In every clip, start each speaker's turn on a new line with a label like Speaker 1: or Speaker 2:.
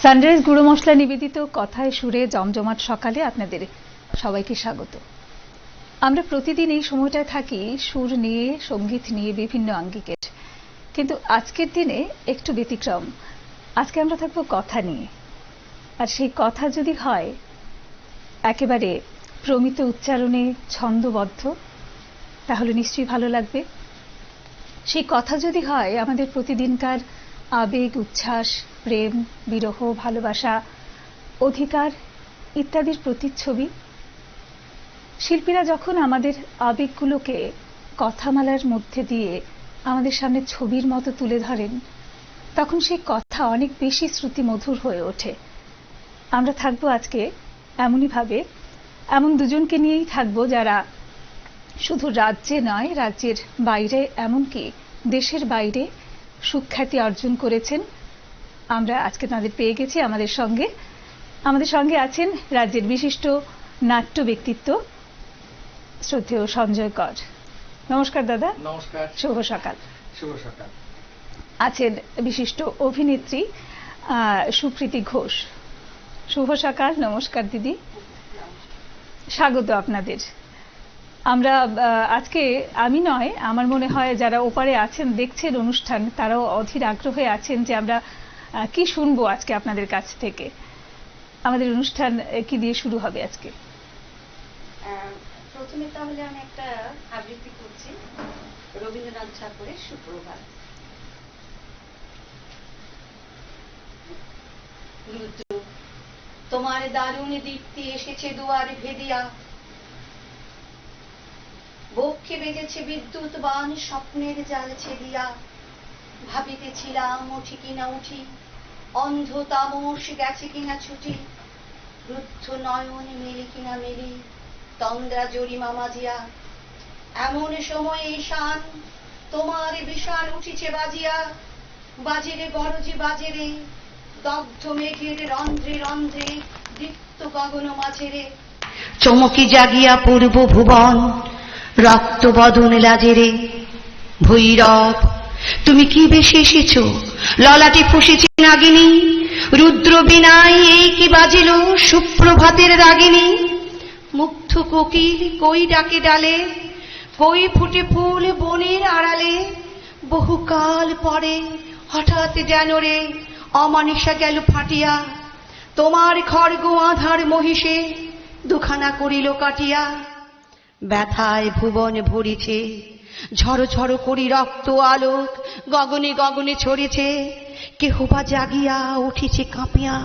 Speaker 1: Sunrise গুঁড়ো মশলা নিবেদিত কথায় সুরে জমজমাট সকালে আপনাদের সবাইকে স্বাগত। আমরা প্রতিদিন এই সময়টায় থাকি সুর নিয়ে, সঙ্গীত নিয়ে, বিভিন্ন আঙ্গিকের। কিন্তু আজকের দিনে একটু ব্যতিক্রম। আজকে আমরা থাকবো কথা নিয়ে। আর সেই কথা যদি হয় একেবারে প্রমিত উচ্চারণে, ছন্দবদ্ধ, তাহলে নিশ্চয়ই ভালো লাগবে। সেই কথা যদি হয় আমাদের প্রতিদিনকার আবেগ, উচ্ছ্বাস, প্রেম, বিরহ, ভালোবাসা, অধিকার ইত্যাদির প্রতিচ্ছবি। শিল্পীরা যখন আমাদের আবেগগুলোকে কথামালার মধ্যে দিয়ে আমাদের সামনে ছবির মতো তুলে ধরেন, তখন সেই কথা অনেক বেশি শ্রুতিমধুর হয়ে ওঠে। আমরা থাকবো আজকে এমনই ভাবে, এমন দুজনকে নিয়েই থাকবো যারা শুধু রাজ্যে নয়, রাজ্যের বাইরে, এমনকি দেশের বাইরে সুখ্যাতি অর্জন করেছেন। আমরা আজকে তাদের পেয়ে গেছি আমাদের সঙ্গে আছেন রাজ্যের বিশিষ্ট নাট্য ব্যক্তিত্ব শ্রদ্ধেয় সঞ্জয় কর। নমস্কার দাদা।
Speaker 2: নমস্কার।
Speaker 1: শুভ সকাল।
Speaker 2: শুভ সকাল।
Speaker 1: আছেন বিশিষ্ট অভিনেত্রী সুপ্রীতি ঘোষ। শুভ সকাল। নমস্কার দিদি, স্বাগত আপনাদের। আমরা আজকে, আমি নয়, আমার মনে হয় যারা ওপারে আছেন দেখছেন অনুষ্ঠান, তারাও অধীর আগ্রহে আছেন যে আমরা কি শুনবো আজকে আপনাদের কাছ থেকে। আমাদের অনুষ্ঠান কি দিয়ে শুরু হবে আজকে?
Speaker 3: প্রথমে তাহলে আমি একটা আবৃত্তি করছি রবীন্দ্রনাথ ঠাকুরের সুপ্রভাত। রুদ্র, তোমার দারুণ দীপ্তি এসেছে দুয়ার ভেদিয়া, বক্ষে বেজেছে বিদ্যুৎ বান স্বপ্নের জাল ছেদিয়া। ভাবিতেছিলাম উঠি কিনা উঠি, অন্ধ তামস গেছে কিনা ছুটি, রুদ্ধ নয়ন মেলি কিনা মেলি, তন্দ্রা জরিমা মাজিয়া। এমন সময় ঈশান তোমার বিষাণ উঠিছে বাজিয়া, বাজেরে গরজি বাজেরে, দগ্ধ মেঘের রন্ধ্রে রন্ধ্রে, দীপ্ত গগন মাঝেরে। চমকি জাগিয়া পূর্ব ভুবন, রক্ত বদন লাজেরে। ভৈরব, তুমি কি বেশে এসেছ, ললাটে ফুসেছে নাগিনী, রুদ্র বিনায় এই কি বাজিল সুপ্রভাতের রাগিনী। মুগ্ধ কোকিল কই ডাকে ডালে, কই ফুটে ফুল বনের আড়ালে, বহুকাল পরে হঠাৎ যেন রে অমানিসা গেল ফাটিয়া, তোমার খড়গ আধার মহিষে দুখানা করিল কাটিয়া। ব্যথায় ভুবন ভরিছে, ঝড় ঝড় করি রক্ত আলোক গগনে গগনে ছড়িছে। কেহ বা জাগিয়া উঠিছে কাঁপিয়া,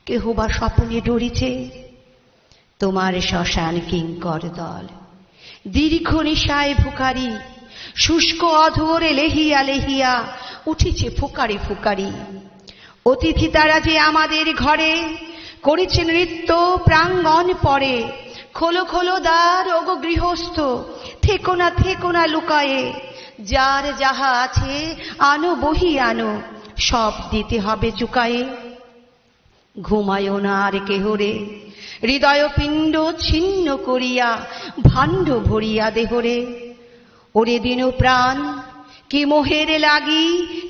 Speaker 3: কেহ বা স্বপ্নে ডরিছে। তোমার শ্মশান কিঙ্কর দল দীর্ঘ নিশায় ফুকারি, শুষ্ক অধরে লেহিয়া লেহিয়া উঠিছে ফুকারি ফুকারি। অতিথি তারা যে আমাদের ঘরে করেছে নৃত্য প্রাঙ্গণ পরে। খোলো খোলো দ্বার ওগো গৃহস্থ, থেকো না লুকায়ে, যার যাহা আছে আনো বহি আনো, সব দিতে হবে চুকায়ে। ঘুমায়ো না আর কেহরে, হৃদয় পিণ্ড ছিন্ন করিয়া, ভাণ্ড ভরিয়া দেহরে। ওরে দিন প্রাণ কি মোহের লাগি,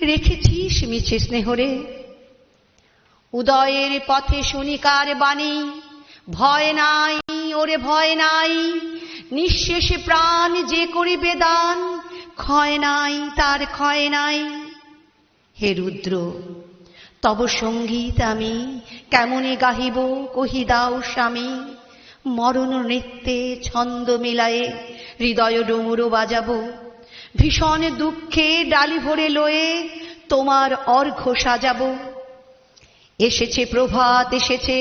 Speaker 3: রেখেছিস মিছে স্নেহরে। উদয়ের পথে শুনিকার বাণী, ভয় নাই ওরে ভয় নাই, নিঃশেষে প্রাণ যে করিবে দান, ক্ষয় নাই তার ক্ষয় নাই। হে রুদ্র, তব সঙ্গীত আমি কেমনে গাহিব কহি দাও স্বামী। মরণ নৃত্যে ছন্দ মিলায়ে হৃদয় ডমরু বাজাবো, ভীষণ দুঃখে ডালি ভরে লয়ে তোমার অর্ঘ্য সাজাবো। এসেছে প্রভাত এসেছে,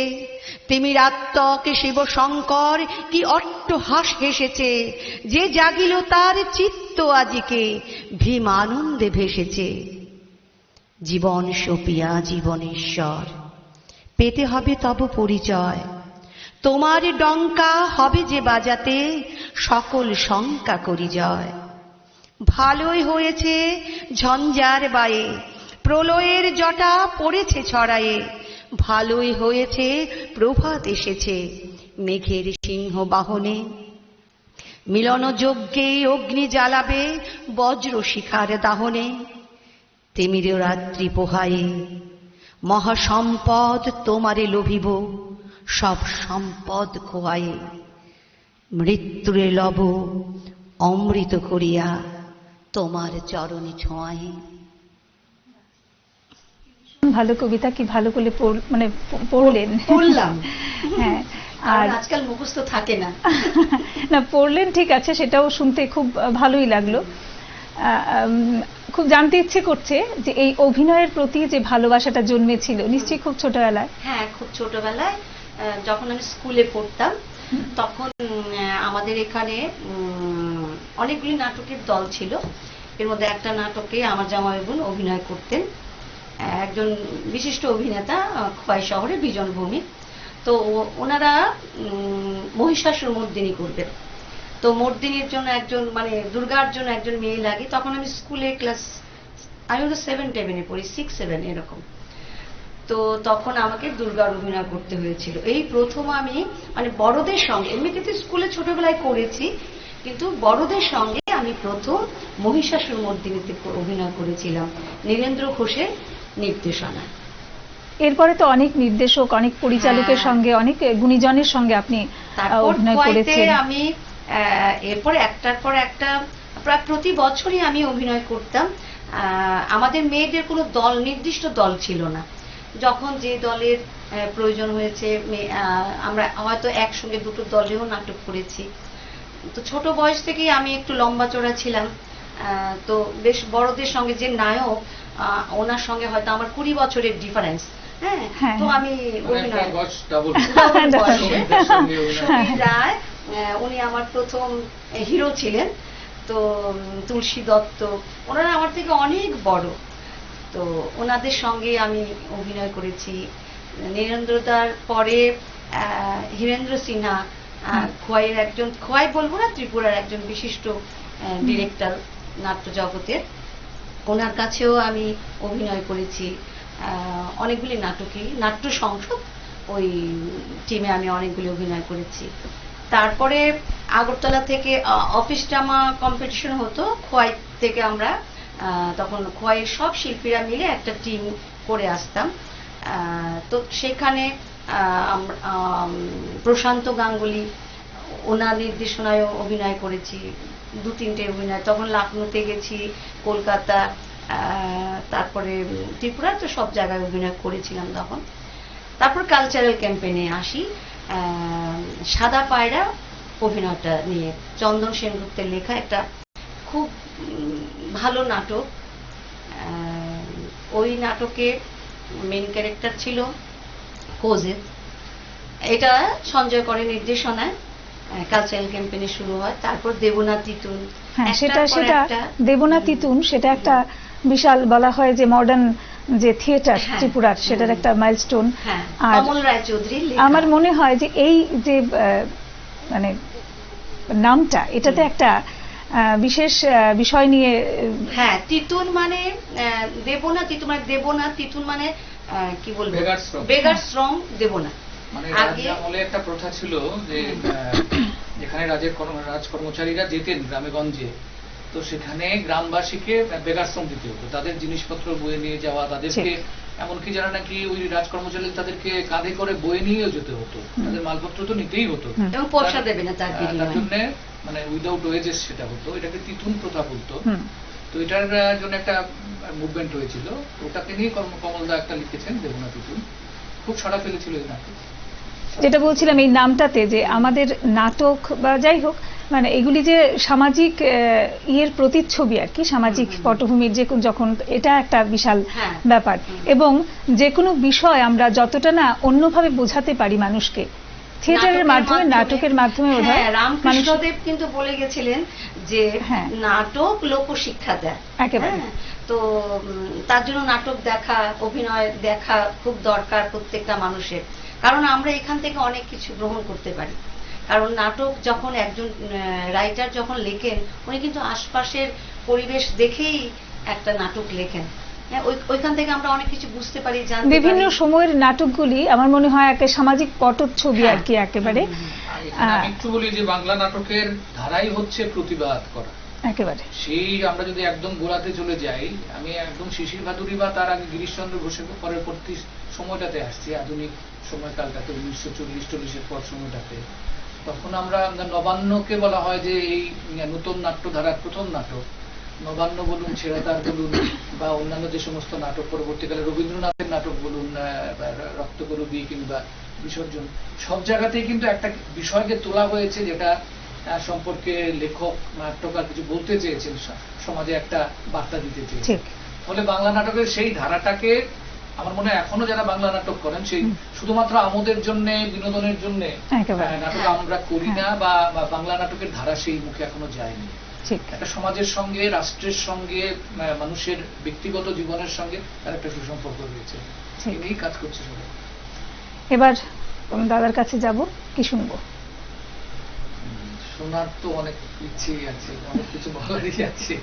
Speaker 3: তিমিরাত্মক শিব শঙ্কর কি অট্টহাস হেসেছে। যে জাগিল তার চিত্ত আজিকে ভীম আনন্দে ভেসেছে। জীবন সপিয়া জীবনেশ্বর, পেতে হবে তব পরিচয়। তোমার ডঙ্কা হবে যে বাজাতে, সকল শঙ্কা করি জয়। ভালোই হয়েছে ঝঞ্ঝার বায়ে, প্রলয়ের জটা পড়েছে ছড়ায়ে। ভালোই হয়েছে প্রভাত এসেছে মেঘের সিংহ বাহনে। মিলন যজ্ঞে অগ্নি জ্বালাবে বজ্র শিখার দাহনে। তিমির রাত্রি পোহায়ে মহাসম্পদ তোমারে লোভিব, সব সম্পদ খোয়ায়ে, মৃত্যুরে লব অমৃত করিয়া তোমার চরণে ছোঁয়ায়ে।
Speaker 1: ভালো কবিতা, কি ভালো করে পড়লেন। হ্যাঁ,
Speaker 3: আর আজকাল মুখস্থ থাকে না।
Speaker 1: না, পড়লেন ঠিক আছে, সেটাও শুনতে খুব ভালোই লাগলো। খুব জানতে ইচ্ছে করছে যে এই অভিনয়ের প্রতি যে ভালোবাসাটা জন্মেছিল নিশ্চয়ই খুব ছোটবেলায়।
Speaker 3: হ্যাঁ, খুব ছোটবেলায় যখন আমি স্কুলে পড়তাম তখন আমাদের এখানে অনেকগুলি নাটকের দল ছিল। এর মধ্যে একটা নাটকে আমার জামাই বোন অভিনয় করতেন, একজন বিশিষ্ট অভিনেতা খোয়াই শহরে বিজন ভূমি। তো ওনারা মহিষাসুর মর্দিনী করবেন। তো মর্দিনীর জন্য একজন, মানে দুর্গার জন্য একজন মেয়ে লাগে। তখন আমি স্কুলে আমি 7-10 পড়ি, 6-7 এরকম। তো তখন আমাকে দুর্গার অভিনয় করতে হয়েছিল। এই প্রথম আমি মানে বড়দের সঙ্গে, এমনিতে তো স্কুলে ছোটবেলায় করেছি, কিন্তু বড়দের সঙ্গে আমি প্রথম মহিষাসুর মর্দিনীতে অভিনয় করেছিলাম নীরেন্দ্র ঘোষের নির্দেশনায়।
Speaker 1: এরপরে তো অনেক নির্দেশক, অনেক পরিচালকের সঙ্গে, অনেক গুণীজনের সঙ্গে আপনি অভিনয় করেছেন।
Speaker 3: আমি এরপরে একটার পর একটা প্রায় প্রতি বছরই আমি অভিনয় করতাম। আমাদের মেয়েদের কোনো দল, নির্দিষ্ট দল ছিল না। যখন যে দলের প্রয়োজন হয়েছে, আমরা হয়তো একসঙ্গে দুটো দলেও নাটক করেছি। তো ছোট বয়স থেকেই আমি একটু লম্বা চড়া ছিলাম, তো বেশ বড়দের সঙ্গে যে নায়ক, ওনার সঙ্গে হয়তো আমার 20 বছরের ডিফারেন্স। হ্যাঁ, তো আমি রায়, উনি আমার প্রথম হিরো ছিলেন। তো তুলসী দত্ত, ওনারা আমার থেকে অনেক বড়। তো ওনাদের সঙ্গে আমি অভিনয় করেছি। নীরেন্দ্রদার পরে হীরেন্দ্র সিনহা, খোয়াইয়ের একজন, খোয়াই বলবো না, ত্রিপুরার একজন বিশিষ্ট ডিরেক্টর নাট্য জগতের, ওনার কাছেও আমি অভিনয় করেছি অনেকগুলি নাটকে। নাট্য সংসদ, ওই টিমে আমি অনেকগুলি অভিনয় করেছি। তারপরে আগরতলা থেকে অফিস ড্রামা কম্পিটিশন হতো, খোয়াই থেকে আমরা তখন খোয়াইয়ের সব শিল্পীরা মিলে একটা টিম করে আসতাম। তো সেখানে প্রশান্ত গাঙ্গুলি, ওনার নির্দেশনায় অভিনয় করেছি 2-3টে অভিনয়। তখন লখনৌতে গেছি, কলকাতা, তারপরে ত্রিপুরা, তো সব জায়গায় অভিনয় করেছিলাম তখন। তারপর কালচারাল ক্যাম্পেইনে আসি, সাদা পায়রা অভিনয়টা নিয়ে, চন্দন সেনগুপ্তের লেখা একটা খুব ভালো নাটক। ওই নাটকে মেন ক্যারেক্টার ছিল কোজেদ। এটা সঞ্জয় করের নির্দেশনায় কালচারাল ক্যাম্পেইনে শুরু হয়। তারপর দেবনা তিতুন।
Speaker 1: হ্যাঁ, সেটা দেবনা তিতুন, সেটা একটা বিশাল, বলা হয় যে মডার্ন যে থিয়েটার ত্রিপুরার, সেটার একটা মাইলস্টোন।
Speaker 3: আর কমল রায়চৌধুরী,
Speaker 1: আমার মনে হয় যে এই যে মানে নামটা, এটাতে একটা বিশেষ বিষয় নিয়ে।
Speaker 3: হ্যাঁ, তিতুন মানে দেবনা তিতুন, মানে দেবনা তিতুন মানে কি বলবো, বেগার শ্রম দেবনা।
Speaker 2: মানে আমলে একটা প্রথা ছিল যে যেখানে রাজ কর্মচারীরা যেতেন গ্রামে গঞ্জে, তো সেখানে গ্রামবাসীকে বেগারশ্রম দিতে হতো, তাদের জিনিসপত্র বয়ে নিয়ে যাওয়া, তাদেরকে এমনকি যারা নাকি ওই রাজ কর্মচারী তাদেরকে কাঁধে করে বয়ে নিয়েও যেতে হতো, তাদের মালপত্র তো নিতেই হতো,
Speaker 3: এবং পয়সা দেবে না তার
Speaker 2: জন্য, মানে উইদাউট ওয়েজেস সেটা হতো। এটাকে তিতুন প্রথা বলতো। তো এটার জন্য একটা মুভমেন্ট হয়েছিল, ওটাকে নিয়ে কমলদা একটা লিখেছেন দেবনা তিতুন, খুব সাড়া ফেলেছিল এই নাটক।
Speaker 1: যেটা বলছিলাম এই নামটাতে, যে আমাদের নাটক বা যাই হোক, মানে এগুলি যে সামাজিক ইয়ের প্রতিচ্ছবি আর কি, সামাজিক পটভূমির যে যখন, এটা একটা বিশাল ব্যাপার। এবং যে কোনো বিষয় আমরা যতটা না অন্যভাবে বোঝাতে পারি মানুষকে, থিয়েটারের মাধ্যমে, নাটকের মাধ্যমে।
Speaker 3: রামকৃষ্ণদেব কিন্তু বলে গেছিলেন যে নাটক লোকশিক্ষা দেয় একেবারে। তো তার জন্য নাটক দেখা, অভিনয় দেখা খুব দরকার প্রত্যেকটা মানুষের। কারণ আমরা এখান থেকে অনেক কিছু গ্রহণ করতে পারি। কারণ নাটক যখন একজন রাইটার যখন লেখেন, উনি কিন্তু আশপাশের পরিবেশ দেখেই একটা নাটক লেখেন। ওইখান থেকে আমরা অনেক কিছু বুঝতে পারি, জানতে পারি।
Speaker 1: বিভিন্ন সময়ের নাটকগুলি আমার মনে হয় একটা সামাজিক পটচ্ছবি আর কি একেবারে।
Speaker 2: আমি একটু বলি যে বাংলা নাটকের ধারাই হচ্ছে প্রতিবাদ করা।
Speaker 1: একেবারে
Speaker 2: সেই আমরা যদি একদম গোড়াতে চলে যাই, আমি একদম শিশির ভাদুরী বা তার আগে গিরিশচন্দ্র ঘোষের পরবর্তী সময়টাতে আসছি, আধুনিক সময়কালটাতে 1940-40-এর পর সময়টাতে। তখন আমরা নবান্নকে বলা হয় যে এই নতুন নাট্যধারার প্রথম নাটক। নবান্ন বলুন, ছেড়াতার বলুন, বা অন্যান্য যে সমস্ত নাটক পরবর্তীকালে রবীন্দ্রনাথের নাটক বলুন, রক্তকরবী কিংবা বিসর্জন, সব জায়গাতেই কিন্তু একটা বিষয়কে তোলা হয়েছে যেটা সম্পর্কে লেখক নাট্যকার কিছু বলতে চেয়েছেন, সমাজে একটা বার্তা দিতে চেয়েছেন। ফলে বাংলা নাটকের সেই ধারাটাকে আমার মনে হয় এখনো যারা বাংলা নাটক করেন সেই শুধুমাত্র আমোদের জন্য, বিনোদনের জন্য নাটক আমরা করি না, বা বাংলা নাটকের ধারা সেই মুখে এখনো যায়নি। একটা সমাজের সঙ্গে, রাষ্ট্রের সঙ্গে, মানুষের ব্যক্তিগত জীবনের সঙ্গে তার একটা সুসম্পর্ক রয়েছে, এই কাজ করছে সবাই।
Speaker 1: এবার দাদার কাছে যাব, কি শুনবো?
Speaker 2: শোনার তো অনেক ইচ্ছেই আছে, অনেক কিছু বলারই আছে।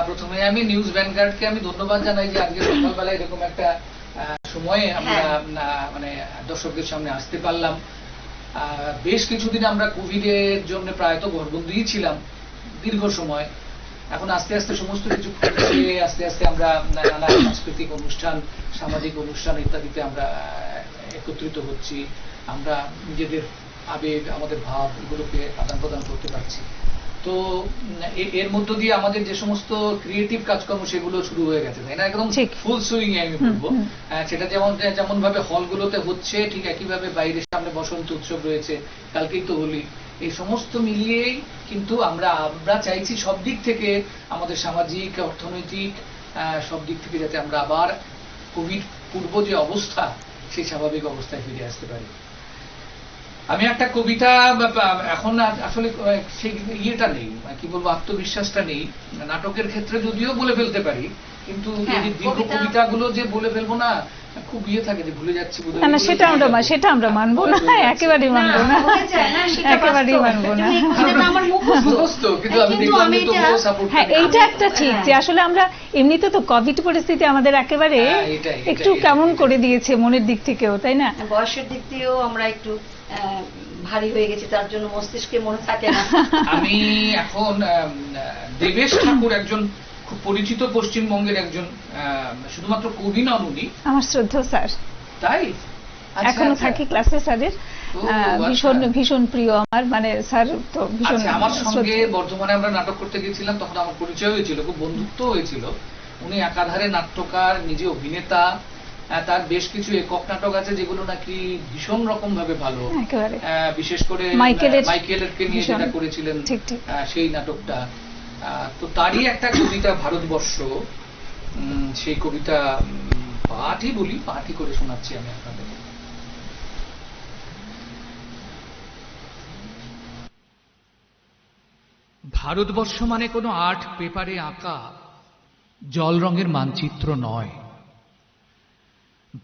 Speaker 2: প্রথমে আমি নিউজ ভ্যানগার্ডকে আমি ধন্যবাদ জানাই যে আজকে সকালবেলা এরকম একটা সময়ে আমরা মানে দর্শকদের সামনে আসতে পারলাম। বেশ কিছুদিন আমরা কোভিডের জন্য প্রায় তো ঘরবন্দিই ছিলাম দীর্ঘ সময়। এখন আস্তে আস্তে সমস্ত কিছু খুলছে, আস্তে আস্তে আমরা নানা সাংস্কৃতিক অনুষ্ঠান, সামাজিক অনুষ্ঠান ইত্যাদিতে আমরা একত্রিত হচ্ছি। আমরা নিজেদের আবেগ, আমাদের ভাব, এগুলোকে আদান প্রদান করতে পারছি। তো এর মধ্য দিয়ে আমাদের যে সমস্ত ক্রিয়েটিভ কাজকর্ম সেগুলো শুরু হয়ে গেছে, তাই না? একদম ফুল সুইং এ আমি বলবো। সেটা যেমন ভাবে হলগুলোতে হচ্ছে, ঠিক একইভাবে বাইরের সামনে বসন্ত উৎসব রয়েছে, কালকেই তো হোলি। এই সমস্ত মিলিয়েই কিন্তু আমরা চাইছি সব দিক থেকে, আমাদের সামাজিক, অর্থনৈতিক সব দিক থেকে যাতে আমরা আবার কোভিড পূর্ব যে অবস্থা সেই স্বাভাবিক অবস্থায় ফিরে আসতে পারি। আমি একটা কবিতা, এখন আসলে সেই ইয়েটা নেই, কি বলবো, আত্মবিশ্বাসটা নেই। নাটকের ক্ষেত্রে যদিও বলে ফেলতে পারি, কিন্তু দীর্ঘ কবিতাগুলো যে বলে ফেলবো না, খুব ইয়ে থাকে যে ভুলে যাচ্ছি।
Speaker 1: সেটা আমরা মানবো না, একেবারেই মানবো না, একেবারেই মানবো না। এইটা একটা ঠিক যে আসলে আমরা এমনিতে তো কোভিড পরিস্থিতি আমাদের একেবারে একটু কেমন করে দিয়েছে মনের দিক থেকেও, তাই না?
Speaker 3: বয়সের দিক থেকেও আমরা একটু ভারী হয়ে গেছি, তার জন্য মস্তিষ্কে মনে থাকে না।
Speaker 2: আমি এখন দেবেশ ঠাকুর, একজন খুব পরিচিত পশ্চিমবঙ্গের একজন, শুধুমাত্র কবি নন উনি,
Speaker 1: আমার শ্রদ্ধেয় স্যার, তাই এখনো থাকি ক্লাসে স্যারের, ভীষণ ভীষণ প্রিয় আমার, মানে স্যার তো ভীষণ।
Speaker 2: আমার সঙ্গে বর্ধমানে আমরা নাটক করতে গিয়েছিলাম, তখন আমার পরিচয় হয়েছিল, খুব বন্ধুত্ব হয়েছিল। উনি একাধারে নাট্যকার, নিজে অভিনেতা, তার বেশ কিছু একক নাটক আছে যেগুলো নাকি ভীষণ রকম ভাবে ভালো, বিশেষ করে মাইকেলেরকে নিয়ে যেটা করেছিলেন সেই নাটকটা। তো তারই একটা কবিতা ভারতবর্ষ, সেই কবিতা পাঠই করে শোনাচ্ছি আমি আপনাদের। ভারতবর্ষ মানে কোনো আর্ট পেপারে আঁকা জল রঙের মানচিত্র নয়।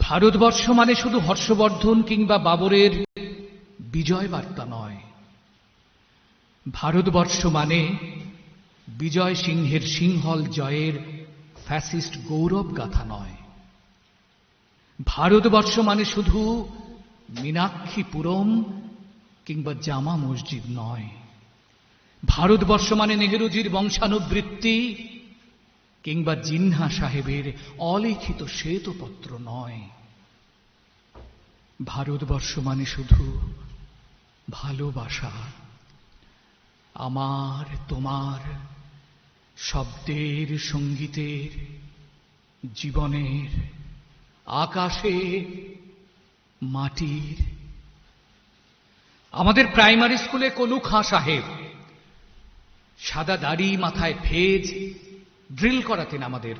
Speaker 2: ভারতবর্ষ মানে শুধু হর্ষবর্ধন কিংবা বাবরের বিজয় বার্তা নয়। ভারতবর্ষ মানে বিজয় সিংহের সিংহল জয়ের ফ্যাসিস্ট গৌরব গাথা নয়। ভারতবর্ষ মানে শুধু মীনাক্ষীপুরম কিংবা জামা মসজিদ নয়। ভারতবর্ষ মানে নেহেরুজির বংশানুবৃত্তি কিংবা জিন্না সাহেবের অলিখিত শ্বেতপত্র নয়। ভারতবর্ষ মানে শুধু ভালোবাসা, আমার তোমার, শব্দের, সঙ্গীতের, জীবনের, আকাশে, মাটির। আমাদের প্রাইমারি স্কুলে কলু খাঁ সাহেব সাদা দাড়ি, মাথায় ফেজ, ড্রিল করাতেন আমাদের,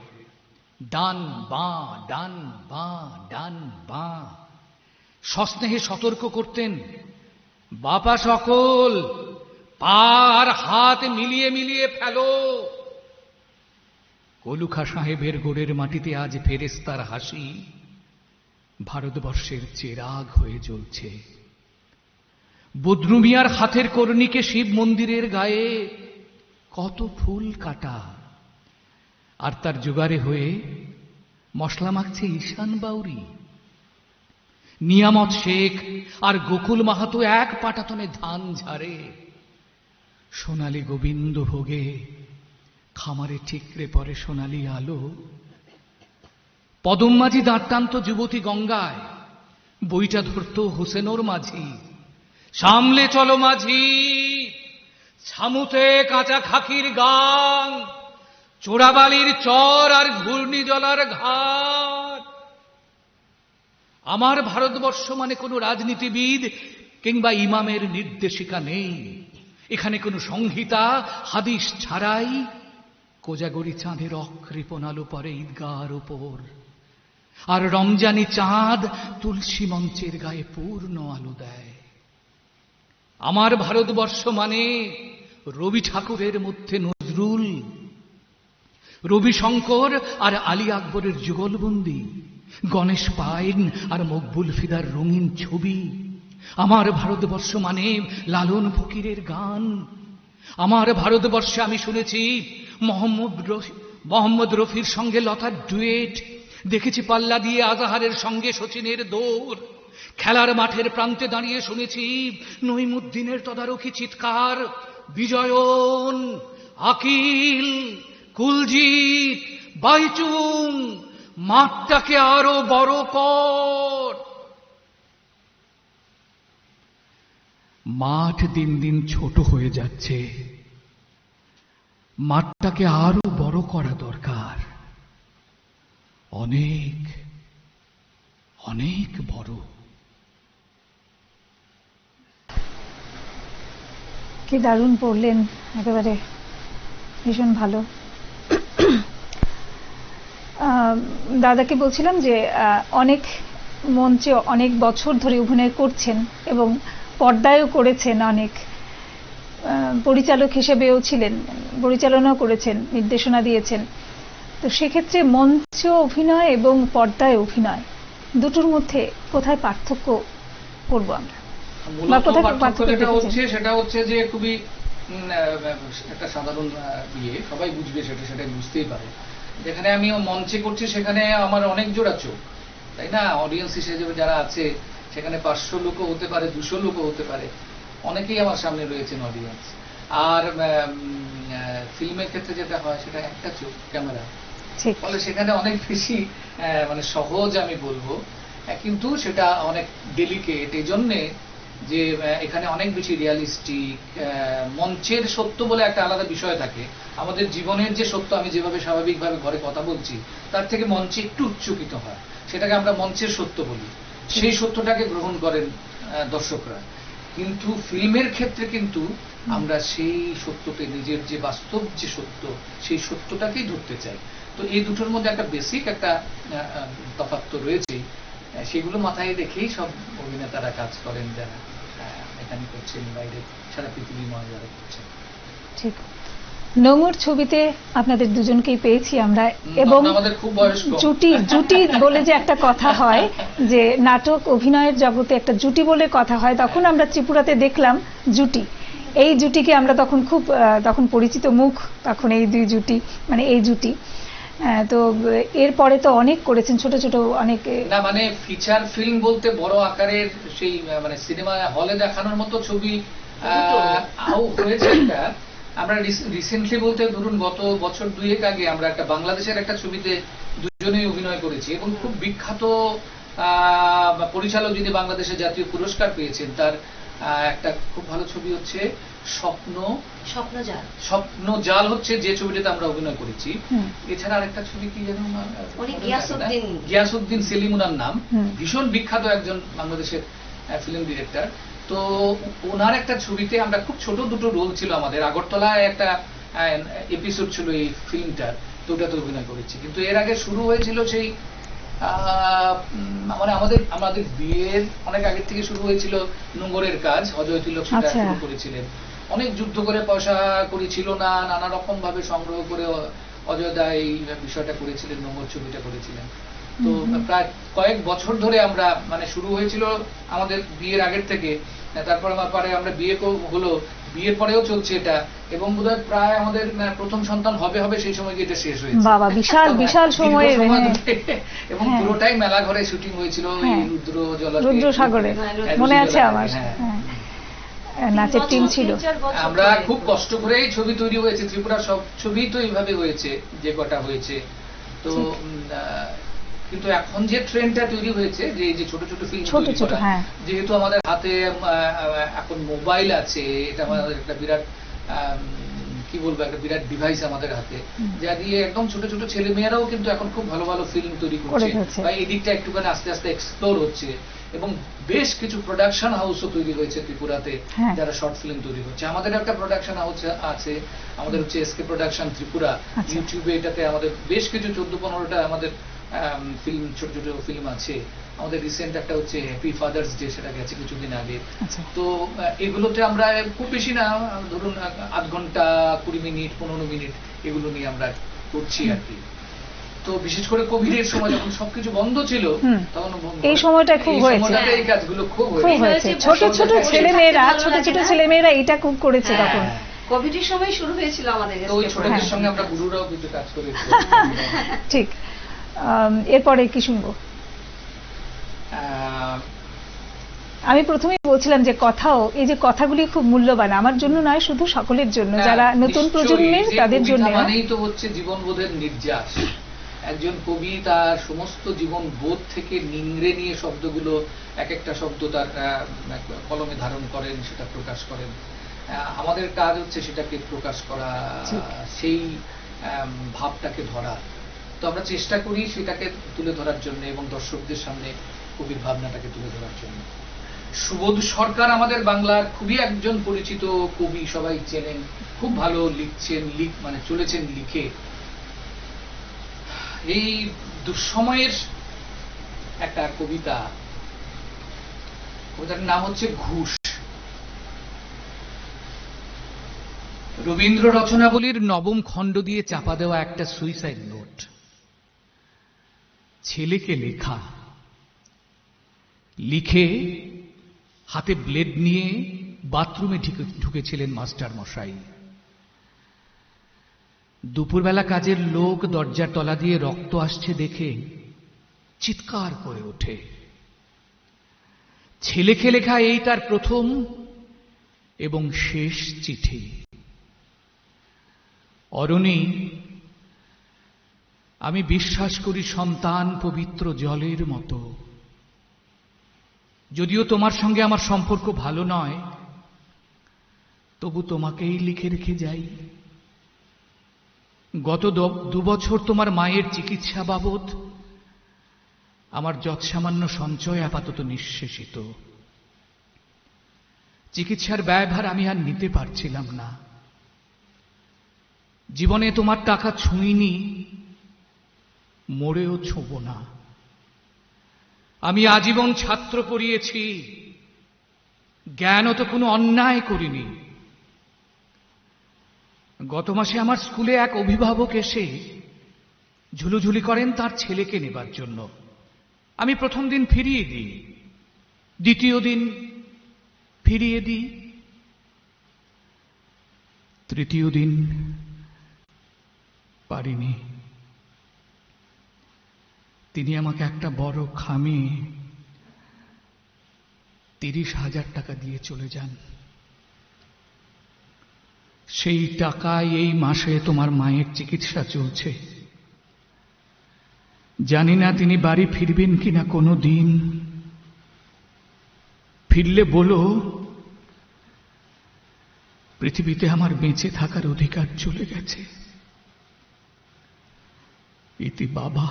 Speaker 2: ডান বাঁ, ডান বাঁ, ডান বাঁ। সস্নেহে সতর্ক করতেন, বাপা সকল পা আর হাত মিলিয়ে মিলিয়ে ফেলো। কলুখা সাহেবের গোড়ের মাটিতে আজ ফেরেশতার হাসি ভারতবর্ষের চেরাগ হয়ে জ্বলছে। বদরু মিয়ার হাতের কর্ণিকে শিব মন্দিরের গায়ে কত ফুল কাটা, আর তার জোগাড়ে হয়ে মশলা মাখছে ঈশান বাউরি। নিয়ামত শেখ আর গোকুল মাহাতো এক পাটাতনে ধান ঝাড়ে। সোনালি গোবিন্দ ভোগে খামারে ঠিকরে পরে সোনালি আলো। পদম মাঝি দাঁড় টানত যুবতী গঙ্গায়, বইটা ধরত হোসেনোর মাঝি। সামলে চলো মাঝি, ছামুতে কাঁচা খাকির গাং, চোরাবালির চর আর ঘূর্ণি জলার ঘাট। আমার ভারতবর্ষ মানে কোনো রাজনীতিবিদ কিংবা ইমামের নির্দেশিকা নেই। এখানে কোনো সংহিতা হাদিস ছাড়াই কোজাগরি চাঁদের অকৃপণ আলো পরে ঈদগার উপর, আর রমজানি চাঁদ তুলসী মঞ্চের গায়ে পূর্ণ আলো দেয়। আমার ভারতবর্ষ মানে রবি ঠাকুরের মধ্যে নজরুল, রবি শঙ্কর আর আলী আকবরের যুগলবন্দি, গণেশ পাইন আর মকবুল ফিদার রঙিন ছবি। আমার ভারতবর্ষ মানে লালন ফকিরের গান। আমার ভারতবর্ষে আমি শুনেছি মোহাম্মদ রফির সঙ্গে লতার ডুয়েট, দেখেছি পাল্লা দিয়ে আজাহারের সঙ্গে শচীনের দৌড়, খেলার মাঠের প্রান্তে দাঁড়িয়ে শুনেছি নঈমুদ্দিনের তদারকি চিৎকার, বিজয়ন, আকিল, কুলজিৎ, বাইচুং, মাঠটাকে আরো বড় কর। মাঠ দিন দিন ছোট হয়ে যাচ্ছে, মাঠটাকে আরো বড় করা দরকার, অনেক অনেক বড়।
Speaker 1: কি দারুণ পড়লেন, একেবারে ভীষণ ভালো। দাদাকে বলছিলাম যে অনেক মঞ্চে অনেক বছর ধরে অভিনয় করছেন এবং পর্দায়ও করেছেন, অনেক পরিচালক হিসেবেও ছিলেন, পরিচালনাও করেছেন, নির্দেশনা দিয়েছেন। তো সেক্ষেত্রে মঞ্চ অভিনয় এবং পর্দায় অভিনয় দুটোর মধ্যে কোথায় পার্থক্য করব আমরা?
Speaker 2: সেটা হচ্ছে যে খুবই একটা সাধারণ সবাই বুঝবে, সেটাই বুঝতেই পারে। যেখানে আমি মঞ্চে করছি সেখানে আমার অনেক জোড়া চোখ, তাই না? অডিয়েন্স হিসেবে যারা আছে সেখানে 500 লোকও হতে পারে, 200 লোকও হতে পারে, অনেকেই আমার সামনে রয়েছেন অডিয়েন্স। আর ফিল্মের ক্ষেত্রে যেটা হয় সেটা একটা চোখ, ক্যামেরা, ফলে সেখানে অনেক বেশি মানে সহজ আমি বলবো, কিন্তু সেটা অনেক ডেলিকেট এই জন্যে যে এখানে অনেক বেশি রিয়ালিস্টিক। মঞ্চের সত্য বলে একটা আলাদা বিষয় থাকে, আমাদের জীবনের যে সত্য, আমি যেভাবে স্বাভাবিকভাবে ঘরে কথা বলছি তার থেকে মঞ্চে একটু উচ্চকিত হয়, সেটাকে আমরা মঞ্চের সত্য বলি। সেই সত্যটাকে গ্রহণ করেন দর্শকরা। কিন্তু ফিল্মের ক্ষেত্রে কিন্তু আমরা সেই সত্যতে, নিজের যে বাস্তব যে সত্য, সেই সত্যটাকেই ধরতে চাই। তো এই দুটোর মধ্যে একটা বেসিক একটা তফাৎ তো রয়েছেই, সেগুলো মাথায় রেখেই সব অভিনেতারা কাজ করেন, যারা এখানে করছেন, বাইরে সারা পৃথিবী যারা করছেন।
Speaker 1: ঠিক। নোংর ছবিতে আপনাদের দুজনকেই পেয়েছি আমরা, এবং জুটি বলে যে একটা কথা হয়, যে নাটক অভিনয়ের জগতে একটা জুটি বলে কথা হয়, তখন আমরা ত্রিপুরাতে দেখলাম জুটি। এই জুটিকে আমরা তখন খুব তখন পরিচিত মুখ, তখন এই দুই জুটি, মানে এই জুটি। তো এরপরে তো অনেক করেছেন, ছোট ছোট অনেক,
Speaker 2: না মানে ফিচার ফিল্ম বলতে বড় আকারের সেই মানে সিনেমা হলে দেখানোর মতো ছবি হয়েছে। আমরা রিসেন্টলি বলতে ধরুন গত বছর 2 আগে আমরা একটা বাংলাদেশের একটা ছবিতে দুজনেই অভিনয় করেছি, এবং খুব বিখ্যাত পরিচালক, যিনি বাংলাদেশের জাতীয় পুরস্কার পেয়েছেন, তার একটা খুব ভালো ছবি হচ্ছে স্বপ্নজাল হচ্ছে যে ছবিটাতে আমরা অভিনয় করেছি। এছাড়া আরেকটা ছবি কি যেন, গিয়াসউদ্দিন সেলিম উনার নাম, ভীষণ বিখ্যাত একজন বাংলাদেশের ফিল্ম ডিরেক্টর। তো ওনার একটা ছবিতে আমরা খুব ছোট দুটো রোল ছিল আমাদের, আগরতলায় একটা এপিসোড ছিল এই ফিল্মটার, তো ওটাতে অভিনয় করেছি। কিন্তু এর আগে শুরু হয়েছিল সেই মানে আমাদের বিয়ের অনেক আগের থেকে শুরু হয়েছিল নোংরের কাজ, অজয় তিলক সেটা শুরু করেছিলেন। অনেক যুদ্ধ করে, পয়সা করি ছিল না, নানা রকম ভাবে সংগ্রহ করে অজয় দা এই বিষয়টা করেছিলেন, নোংর ছবিটা করেছিলেন। তো প্রায় কয়েক বছর ধরে আমরা, মানে শুরু হয়েছিল আমাদের বিয়ের আগের থেকে, তারপর আমার পরে আমরা বিয়ে হলো, বিয়ের পরেও চলছে এটা, এবং বোধহয় প্রায় আমাদের প্রথম সন্তান হবে সেই সময় এটা শেষ হয়েছে।
Speaker 1: বাবা, বিশাল বিশাল সময়,
Speaker 2: এবং পুরোটাই মেলা ঘরে শুটিং হয়েছিল, রুদ্র সাগরে,
Speaker 1: মনে আছে আমার। নাচের টিম ছিল?
Speaker 2: আমরা খুব কষ্ট করেই ছবি তৈরি হয়েছে, ত্রিপুরা সব ছবি তো এইভাবে হয়েছে যে কটা হয়েছে। তো কিন্তু এখন যে ট্রেন্ডটা তৈরি হয়েছে যে এই যে ছোট ছোট ফিল্ম,
Speaker 1: ছোট ছোট, হ্যাঁ,
Speaker 2: যেহেতু আমাদের হাতে এখন মোবাইল আছে, এটা আমাদের একটা বিরাট কি বলবো, একটা বিরাট ডিভাইস আমাদের হাতে, যা দিয়ে একদম ছোট ছোট ছেলে মেয়েরাও কিন্তু এখন খুব ভালো ভালো ফিল্ম তৈরি করছে, বা এই দিকটা একটুখানি আস্তে আস্তে এক্সপ্লোর হচ্ছে। এবং বেশ কিছু প্রোডাকশন হাউসও তৈরি হয়েছে ত্রিপুরাতে, যারা শর্ট ফিল্ম তৈরি করছে। আমাদের একটা প্রোডাকশন হাউস আছে, আমাদের হচ্ছে এসকে প্রোডাকশন ত্রিপুরা। ইউটিউবে এটাতে আমাদের বেশ কিছু 14-15টা আমাদের ফিল্ম, ছোট ছোট ফিল্ম আছে। আমাদের রিসেন্ট একটা হচ্ছে হ্যাপি ফাদার্স ডে, সেটা গেছে কিছুদিন আগে। তো এগুলোতে আমরা খুব বেশি না, ধরুন 8 ঘন্টা 20 মিনিট 15 মিনিট এগুলো নিয়ে আমরা করছি আর কি। তো বিশেষ করে কোভিড এর সময় যখন সবকিছু বন্ধ ছিল, তখন
Speaker 1: এই সময়টা খুব হয়েছে,
Speaker 2: এই কাজগুলো খুব
Speaker 1: হয়েছে। ছোট ছোট ছেলেমেয়েরা এটা খুব করেছে তখন।
Speaker 3: কোভিড এর সময় শুরু হয়েছিল আমাদের,
Speaker 2: তো ওই ছোটদের সঙ্গে আমরা গুরুরাও কিছু কাজ করেছি।
Speaker 1: ঠিক। এরপরে কি শুনবো? আমি প্রথমেই বলছিলাম যে কথাও, এই যে কথাগুলি খুব মূল্যবান, আমার জন্য নয়, শুধু সকলের জন্য, যারা নতুন প্রজন্মের তাদের জন্য।
Speaker 2: মানেই তো হচ্ছে জীবনবোধের নির্যাস। একজন কবি তার সমস্ত জীবন বোধ থেকে নিংড়ে নিয়ে শব্দগুলো, এক একটা শব্দ তার কলমে ধারণ করেন, সেটা প্রকাশ করেন। আমাদের কাজ হচ্ছে সেটাকে প্রকাশ করা, সেই ভাবটাকে ধরা। তো আমরা চেষ্টা করি সেটাকে তুলে ধরার জন্য এবং দর্শকদের সামনে কবির ভাবনাটাকে তুলে ধরার জন্য। সুবোধ সরকার আমাদের বাংলার খুবই একজন পরিচিত কবি, সবাই চেনেন, খুব ভালো লিখছেন, মানে চলেছেন লিখে। এই দুঃসময়ের একটা কবিতা, কবিতার নাম হচ্ছে ঘুষ। রবীন্দ্র রচনাবলীর 9ম খণ্ড দিয়ে চাপা দেওয়া একটা সুইসাইড নোট, ছেলেকে লেখা। লিখে হাতে ব্লেড নিয়ে বাথরুমে ঢুকেছিলেন মাস্টার মশাই। দুপুরবেলা কাজের লোক দরজার তলা দিয়ে রক্ত আসছে দেখে চিৎকার করে ওঠে। ছেলেকে লেখা এই তার প্রথম এবং শেষ চিঠি। অরণি, আমি বিশ্বাস করি সন্তান পবিত্র জলের মতো। যদিও তোমার সঙ্গে আমার সম্পর্ক ভালো নয়, তবু তোমাকেই লিখে রেখে যাই। গত 2 বছর তোমার মায়ের চিকিৎসা বাবদ আমার যৎসামান্য সঞ্চয় আপাতত নিঃশেষিত। চিকিৎসার ব্যয়ভার আমি আর নিতে পারছিলাম না। জীবনে তোমার টাকা ছুঁইনি, মরেও ছোঁব না। আমি আজীবন ছাত্র পড়িয়েছি, জ্ঞানও তো কোনো অন্যায় করিনি। গত মাসে আমার স্কুলে এক অভিভাবক এসে ঝুলুঝুলি করেন তার ছেলেকে নেবার জন্য। আমি প্রথম দিন ফিরিয়ে দিই, দ্বিতীয় দিন ফিরিয়ে দিই, তৃতীয় দিন পারিনি। তিনি আমাকে একটা বড় খামে 30,000 টাকা দিয়ে চলে যান। সেই টাকায় এই মাসে তোমার মায়ের চিকিৎসা চলছে। জানি না তিনি বাড়ি ফিরবেন কিনা কোনো দিন। ফিরলে বলো, পৃথিবীতে আমার বেঁচে থাকার অধিকার চলে গেছে। ইতি বাবা।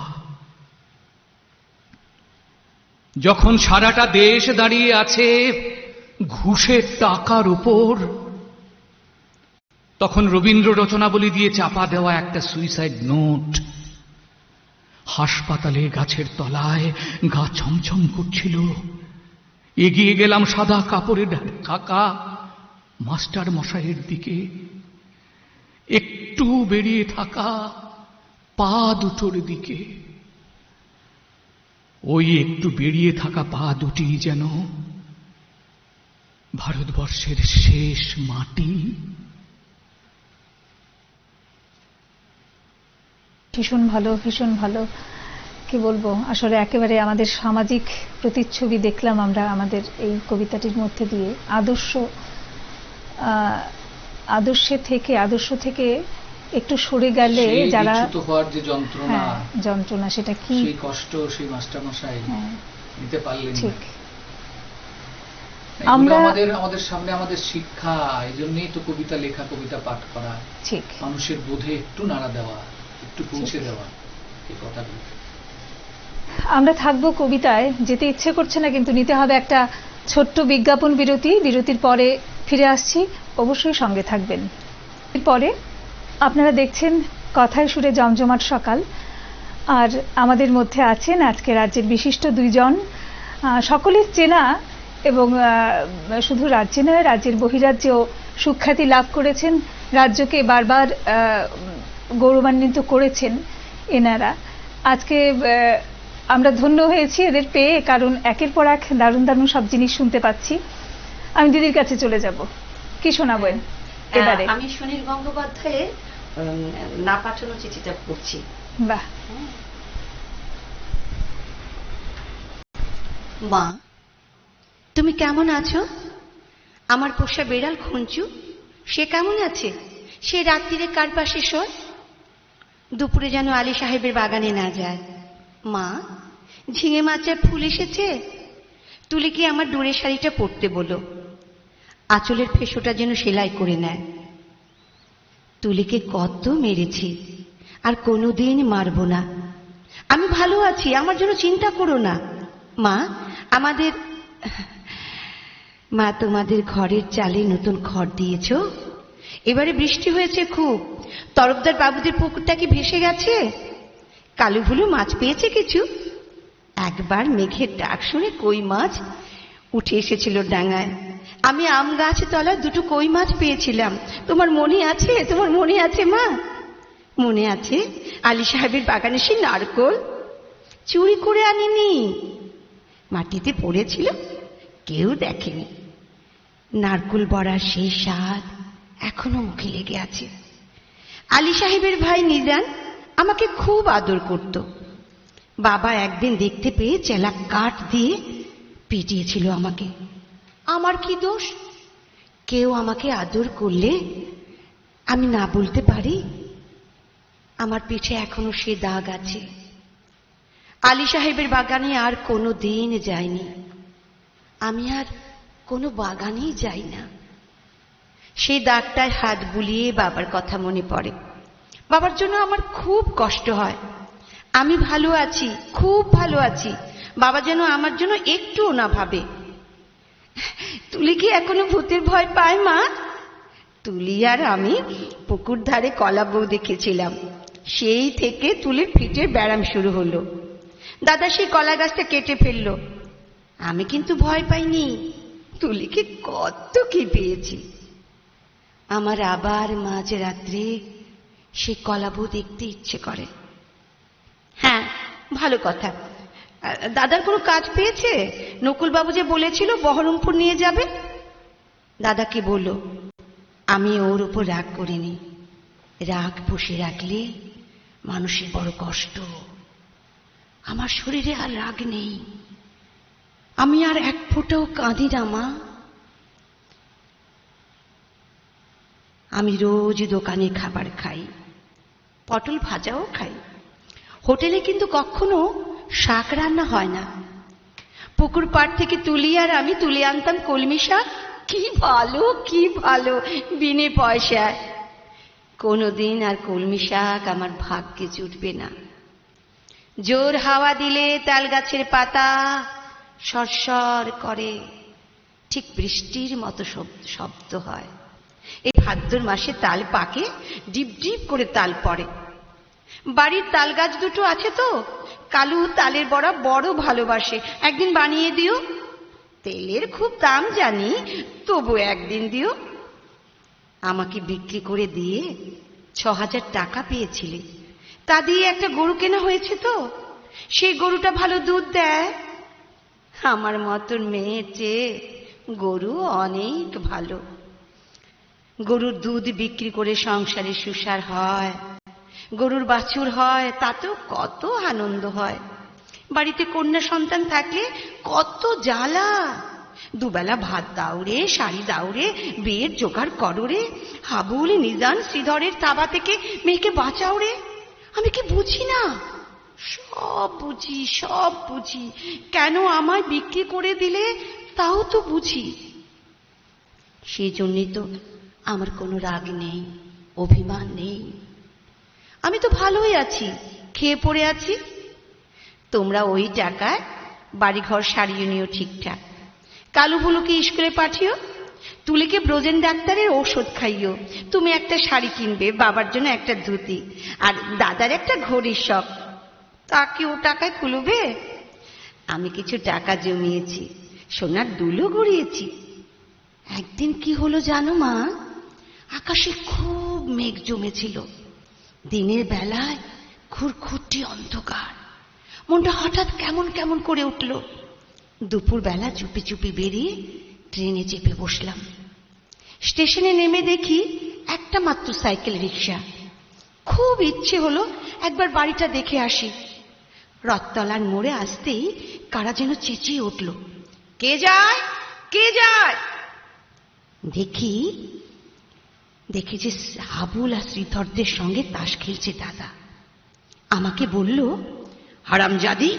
Speaker 2: যখন সারাটা দেশ দাঁড়িয়ে আছে ঘুষের টাকার উপর, তখন রবীন্দ্র রচনাবলী দিয়ে চাপা দেওয়া একটা সুইসাইড নোট হাসপাতালে গাছের তলায় গা ছমছম করছিল। এগিয়ে গেলাম সাদা কাপড়ে ঢাকা মাস্টার মশাইয়ের দিকে। একটু বেরিয়ে থাকা পা দুটোর দিকে। ওই একটু বেরিয়ে থাকা পা দুটি যেন ভারতবর্ষের শেষ মাটি।
Speaker 1: ভীষণ ভালো, ভীষণ ভালো। কি বলবো, আসলে একেবারে আমাদের সামাজিক প্রতিচ্ছবি দেখলাম আমরা আমাদের এই কবিতাটির মধ্যে দিয়ে। আদর্শ আদর্শ থেকে একটু সরে গেলে
Speaker 2: সেই
Speaker 1: যারা
Speaker 2: বিচ্যুত হওয়ার যে যন্ত্রণা,
Speaker 1: যন্ত্রণা, সেটা কি,
Speaker 2: সেই কষ্ট সেই মাস্টারমশাই নিতে পারলেন
Speaker 1: ঠিক।
Speaker 2: না।
Speaker 1: আমরা
Speaker 2: আমাদের সামনে আমাদের শিক্ষা, এই জন্যই তো কবিতা লেখা, কবিতা পাঠ করা,
Speaker 1: ঠিক
Speaker 2: মানুষের বোধে একটু নাড়া দেওয়া, একটু পৌঁছে দেওয়া এই কথাগুলো।
Speaker 1: আমরা থাকবো কবিতায়, যেতে ইচ্ছে করছে না, কিন্তু নিতে হবে একটা ছোট্ট বিজ্ঞাপন বিরতি। বিরতির পরে ফিরে আসছি, অবশ্যই সঙ্গে থাকবেন। এরপরে আপনারা দেখছেন কথায় সুরে জমজমাট সকাল, আর আমাদের মধ্যে আছেন আজকে রাজ্যের বিশিষ্ট দুইজন, সকলের চেনা, এবং শুধু রাজ্যে নয়, রাজ্যের বহিরাজ্যেও সুখ্যাতি লাভ করেছেন, রাজ্যকে বারবার গৌরবান্বিত করেছেন এনারা। আজকে আমরা ধন্য হয়েছি এদের পেয়ে, কারণ একের পর এক দারুণ দারুণ সব জিনিস শুনতে পাচ্ছি। আমি দিদির কাছে চলে যাব, কি শোনাবেন এবারে?
Speaker 4: আমি সুনীল গঙ্গোপাধ্যায়ের না পাঠানো চিঠিটা পড়ছি।
Speaker 1: বাহ।
Speaker 4: মা, তুমি কেমন আছো? আমার পোষা বেড়াল খঞ্চু, সে কেমন আছে? সে রাত্রিরে কার পাশে শোয়? দুপুরে যেন আলী সাহেবের বাগানে না যায়। মা, ঝিঙে মাচার ফুল এসেছে, তুলিকে আমার ডোরের শাড়িটা পরতে বলো, আঁচলের ফেসোটা যেন সেলাই করে নেয়। তুলিকে কত মেরেছি, আর কোনোদিন মারব না। আমি ভালো আছি, আমার জন্য চিন্তা করো না। মা, তোমাদের ঘরের চালে নতুন খড় দিয়েছ? এবারে বৃষ্টি হয়েছে খুব, তরফদার বাবুদের পুকুরটা কি ভেসে গেছে? কালু ভুলু মাছ পেয়েছে কিছু? একবার মেঘের ডাক শুনে কই মাছ উঠে এসেছিল ডাঙায়। আমি আম গাছ তলায় দুটো কই মাছ পেয়েছিলাম। তোমার মনে আছে? তোমার মনে আছে মা? মনে আছে আলী সাহেবের বাগানে সেই নারকোল চুরি করে আনিনি, মাটিতে পড়েছিল, কেউ দেখেনি। নারকোল বড়ার সেই স্বাদ এখনো মুখে লেগে আছে। আলী সাহেবের ভাই নিজান আমাকে খুব আদর করত। বাবা একদিন দেখতে পেয়ে চেলা কাঠ দিয়ে পিটিয়েছিল আমাকে। আমার কি দোষ? কেউ আমাকে আদর করলে আমি না বলতে পারি? আমার পিঠে এখনো সে দাগ আছে। আলী সাহেবের বাগানে আর কোনো দিন যাইনি। আমি আর কোনো বাগানেই যাই না। সেই দাগটায় হাত বুলিয়ে বাবার কথা মনে পড়ে। বাবার জন্য আমার খুব কষ্ট হয়। আমি ভালো আছি, খুব ভালো আছি, বাবা যেন আমার জন্য একটুও না ভাবে। তুলি কি এখনো ভূতের ভয় পায় মা? তুলি আর আমি পুকুর ধারে কলা বউ দেখেছিলাম, সেই থেকে তুলির পিঠের ব্যায়াম শুরু হলো। দাদা সেই কলা গাছটা কেটে ফেললো, আমি কিন্তু ভয় পাইনি। তুলিকে কত কি পেয়েছি। আমার আবার মাঝ রাত্রে সেই কলা বউ দেখতে ইচ্ছে করে। হ্যাঁ, ভালো কথা। দাদার কোনো কাজ পেয়েছে? নকুলবাবু যে বলেছিল বহরমপুর নিয়ে যাবে। দাদাকে বললো, আমি ওর উপর রাগ করিনি। রাগ পুষে রাখলে মানুষের বড় কষ্ট। আমার শরীরে আর রাগ নেই, আমি আর এক ফোঁটাও কাঁদি না মা। আমি রোজ দোকানে খাবার খাই, পটল ভাজাও খাই। হোটেলে কিন্তু কখনো শাক রান্না হয় না। পুকুর পাড় থেকে তুলি আর আমি তুলে আনতাম কলমি শাক। কি ভালো, কি ভালো, বিনে পয়সায়। কোনোদিন আর কলমি শাক আমার ভাগ্যে জুটবে না। জোর হাওয়া দিলে তাল গাছের পাতা সরসর করে, ঠিক বৃষ্টির মতো শব্দ হয়। এই ভাদ্র মাসে তাল পাকে, ডিপ ডিপ করে তাল পড়ে। বাড়ির তাল গাছ দুটো আছে তো, কালু তালের বড়া বড় ভালোবাসে। একদিন বানিয়ে দিও। তেলের খুব দাম জানি, তবু একদিন দিও। আমাকে বিক্রি করে দিয়ে ৬,০০০ টাকা পেয়েছিলে, তা দিয়ে একটা গরু কেনা হয়েছে তো। সেই গরুটা ভালো দুধ দেয়। আমার মতন মেয়ের চেয়ে গরু অনেক ভালো। গরুর দুধ বিক্রি করে সংসারে সুসার হয়, গরুর বাছুর হয়, তাতেও কত আনন্দ হয়। বাড়িতে কন্যা সন্তান থাকলে কত জ্বালা। দুবেলা ভাত দাও রে, শাড়ি দাও রে, বিয়ের জোগাড় করো রে, হাবুল নিজান শ্রীধরের তাবা থেকে মেয়েকে বাঁচাও রে। আমি কি বুঝি না? সব বুঝি, সব বুঝি। কেন আমায় বিক্রি করে দিলে তাও তো বুঝি। সেই জন্যই তো আমার কোনো রাগ নেই, অভিমান নেই। আমি তো ভালোই আছি, খেয়ে পড়ে আছি। তোমরা ওই টাকায় বাড়িঘর সারিয়ে নিও ঠিকঠাক। কালু বুলুকে স্কুলে পাঠিও, তুলিকে ব্রোজেন ডাক্তারের ঔষধ খাইও। তুমি একটা শাড়ি কিনবে, বাবার জন্য একটা ধুতি, আর দাদার একটা ঘড়ির শখ। তা কি ও টাকায় কুলবে? আমি কিছু টাকা জমিয়েছি, সোনার দুলও গড়িয়েছি। একদিন কি হলো জানো মা? আকাশে খুব মেঘ জমেছিল। দিনের বেলায় খুরখুটি অন্ধকার। মনটা হঠাৎ কেমন কেমন করে উঠল। দুপুর বেলা চুপি চুপি বেরিয়ে ট্রেনে চেপে বসলাম। স্টেশনে নেমে দেখি একটা মাত্র সাইকেল রিক্সা। খুব ইচ্ছে হলো একবার বাড়িটা দেখে আসি। রথতলার মোড়ে আসতেই কারা যেন চেঁচিয়ে উঠল, কে যায়, কে যায়? দেখি যে হাবুল আর শ্রীধরদের সঙ্গে তাস খেলছে দাদা। আমাকে বলল, হারামজাদি,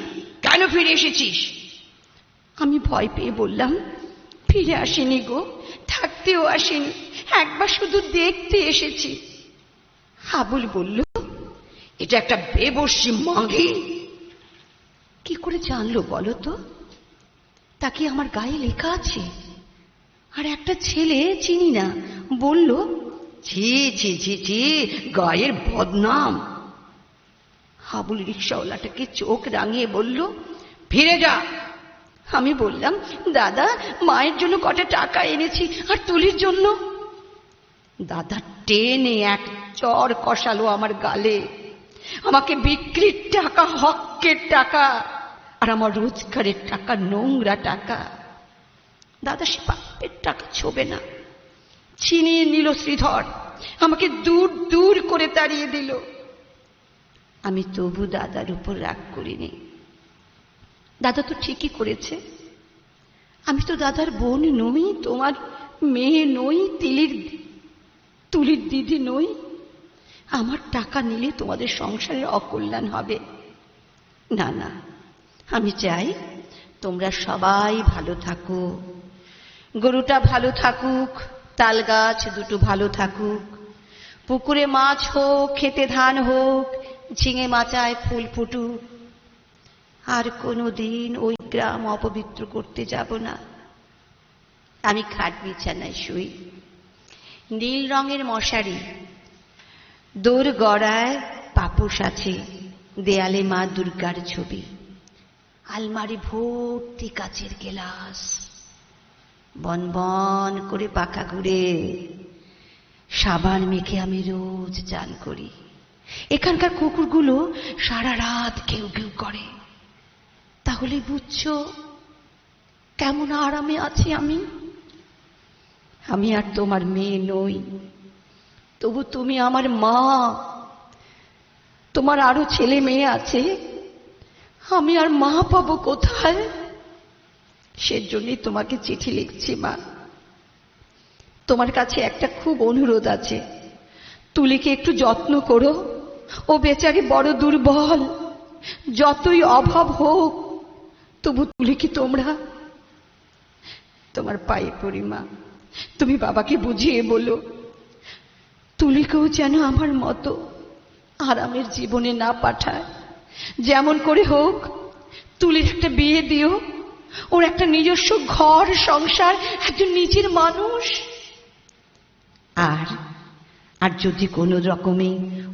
Speaker 4: কেন ফিরে এসেছিস? আমি ভয় পেয়ে বললাম, ফিরে আসেনি গো, থাকতেও আসেনি, একবার শুধু দেখতে এসেছি। হাবুল বলল, এটা একটা বেবর্ষী মাগি। কি করে জানলো বলো তো? তাকে আমার গায়ে লেখা আছে। আর একটা ছেলে চিনি না বলল, ছি ছি ছি ছি, গায়ের বদনাম। হাবুল রিক্সাওয়ালাটাকে চোখ রাঙিয়ে বলল, ফিরে যা। আমি বললাম, দাদা, মায়ের জন্য কটা টাকা এনেছি, আর তুলির জন্য। দাদা টেনে এক চড় কষালো আমার গালে। আমাকে বিক্রির টাকা, হকের টাকা, আর আমার রোজগারের টাকা, নোংরা টাকা। দাদা সে বাপের টাকা ছোবে না। ছিনিয়ে নিল শ্রীধর, আমাকে দূর দূর করে তাড়িয়ে দিল। আমি তবু দাদার উপর রাগ করিনি। দাদা তো ঠিকই করেছে। আমি তো দাদার বোন নই, তোমার মেয়ে নই, তুলির দিদি নই। আমার টাকা নিলে তোমাদের সংসারের অকল্যাণ হবে। না না, আমি চাই তোমরা সবাই ভালো থাকো। গরুটা ভালো থাকুক, তাল গাছ দুটো ভালো থাকুক, পুকুরে মাছ হোক, খেতে ধান হোক, ঝিঙে মাচায় ফুল ফুটুক। আর কোনোদিন ওই গ্রাম অপবিত্র করতে যাব না। আমি খাট বিছানায় শুই, নীল রঙের মশারি, দোর গড়ায় পাপোশ আছে, দেয়ালে মা দুর্গার ছবি, আলমারি ভর্তি কাচের গেলাস, বনবন করে পাখা ঘুরে সাবান মেখে আমি রোজ চান করি। এখানকার কুকুরগুলো সারা রাত ঘেউ ঘেউ করে। তাহলে বুঝছো কেমন আরামে আছি আমি। আমি আর তোমার মেয়ে নই, তবু তুমি আমার মা। তোমার আরো ছেলে মেয়ে আছে, আমি আর মা পাবো কোথায়? সেজন্যই তোমাকে চিঠি লিখছি মা। তোমার কাছে একটা খুব অনুরোধ আছে, তুলিকে একটু যত্ন করো। ও বেচারি বড় দুর্বল। যতই অভাব হোক, তবু তুলিকে তোমরা, তোমার পায়ে পড়ি মা। তুমি বাবাকে বুঝিয়ে বলো, তুলিকেও যেন আমার মতো আরামের জীবনে না পাঠায়। যেমন করে হোক তুলির একটা বিয়ে দিও, ওর একটা নিজস্ব ঘর সংসার, একজন নিজের মানুষ। আর যদি কোনো রকমে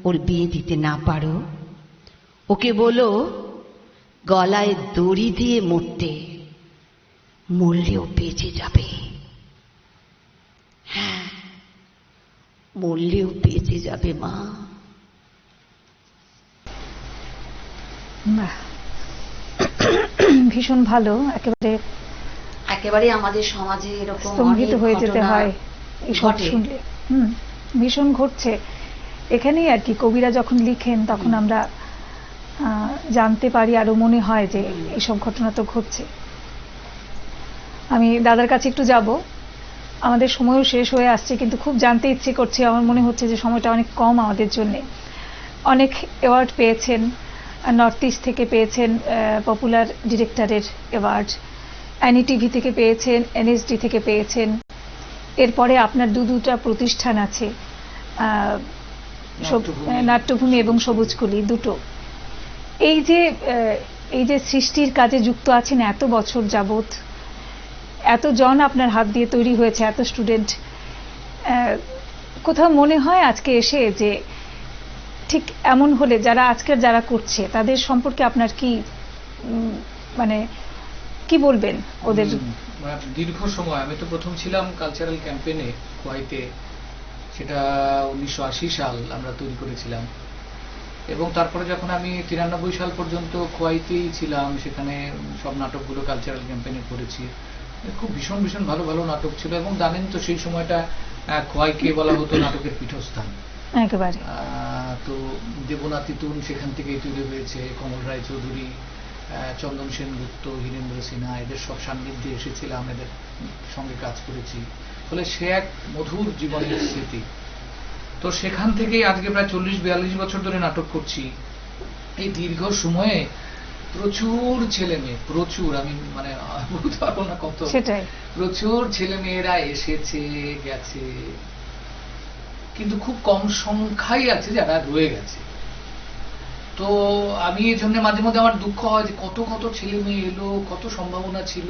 Speaker 4: ওর বিয়ে দিতে না পারো, ওকে বলো গলায় দড়ি দিয়ে মরতে, মরলেও বেঁচে যাবে। হ্যাঁ, মরলেও বেঁচে যাবে মা।
Speaker 1: ভীষণ ভালো।
Speaker 4: একেবারে আমাদের সমাজে এরকম
Speaker 1: স্তম্ভিত হয়ে যেতে হয় এইসব শুনলে। ভীষণ ঘটছে এখানেই আর কি। কবিরা যখন লিখেন তখন আমরা জানতে পারি, আরো মনে হয় যে এইসব ঘটনা তো ঘটছে। আমি দাদার কাছে একটু যাব। আমাদের সময়ও শেষ হয়ে আসছে, কিন্তু খুব জানতে ইচ্ছে করছে। আমার মনে হচ্ছে যে সময়টা অনেক কম আমাদের জন্য। অনেক অ্যাওয়ার্ড পেয়েছেন, নর্থ ইস্ট থেকে পেয়েছেন পপুলার ডিরেক্টরের অ্যাওয়ার্ড, NETV থেকে পেয়েছেন, NSD থেকে পেয়েছেন। এরপরে আপনার দুটা প্রতিষ্ঠান আছে, নাট্যভূমি এবং সবুজকুলি, দুটো। এই যে সৃষ্টির কাজে যুক্ত আছেন এত বছর যাবত, এতজন আপনার হাত দিয়ে তৈরি হয়েছে, এত স্টুডেন্ট, কোথাও মনে হয় আজকে এসে যে ঠিক এমন হলে যারা করছে তাদের সম্পর্কে আপনার কি মানে কি বলবেন ওদের?
Speaker 2: দীর্ঘ সময় আমি তো প্রথম ছিলাম কালচারাল ক্যাম্পেইনে খোয়াইতে, সেটা 1980 সাল আমরা তৈরি করেছিলাম। এবং তারপরে যখন আমি 93 সাল পর্যন্ত খোয়াইতেই ছিলাম, সেখানে সব নাটকগুলো কালচারাল ক্যাম্পেইনে করেছি। খুব ভীষণ ভীষণ ভালো ভালো নাটক ছিল। এবং জানেন তো সেই সময়টা খোয়াইকে বলা হতো নাটকের পীঠস্থান।
Speaker 1: একেবারে।
Speaker 2: তো দেবনাথ ইতুন সেখান থেকেই তৈরি হয়েছে, কমল রায় চৌধুরী, চন্দন সেনগুপ্ত, হীরেন্দ্র সিনহা, এদের সব সান্নিধ্যে এসেছিলাম, এদের সঙ্গে কাজ করেছি। ফলে সে এক মধুর জীবনের স্মৃতি। তো সেখান থেকে আজকে প্রায় 40-42 বছর ধরে নাটক করছি। এই দীর্ঘ সময়ে প্রচুর ছেলে মেয়ে, প্রচুর, আমি মানে বলতে পারবো না কত, প্রচুর ছেলে মেয়েরা এসেছে গেছে, কিন্তু খুব কম সংখ্যাই আছে যারা রয়ে গেছে। তো আমি এই জন্য মাঝে মধ্যে আমার দুঃখ হয় যে কত কত ছেলে মেয়ে এলো, কত সম্ভাবনা ছিল।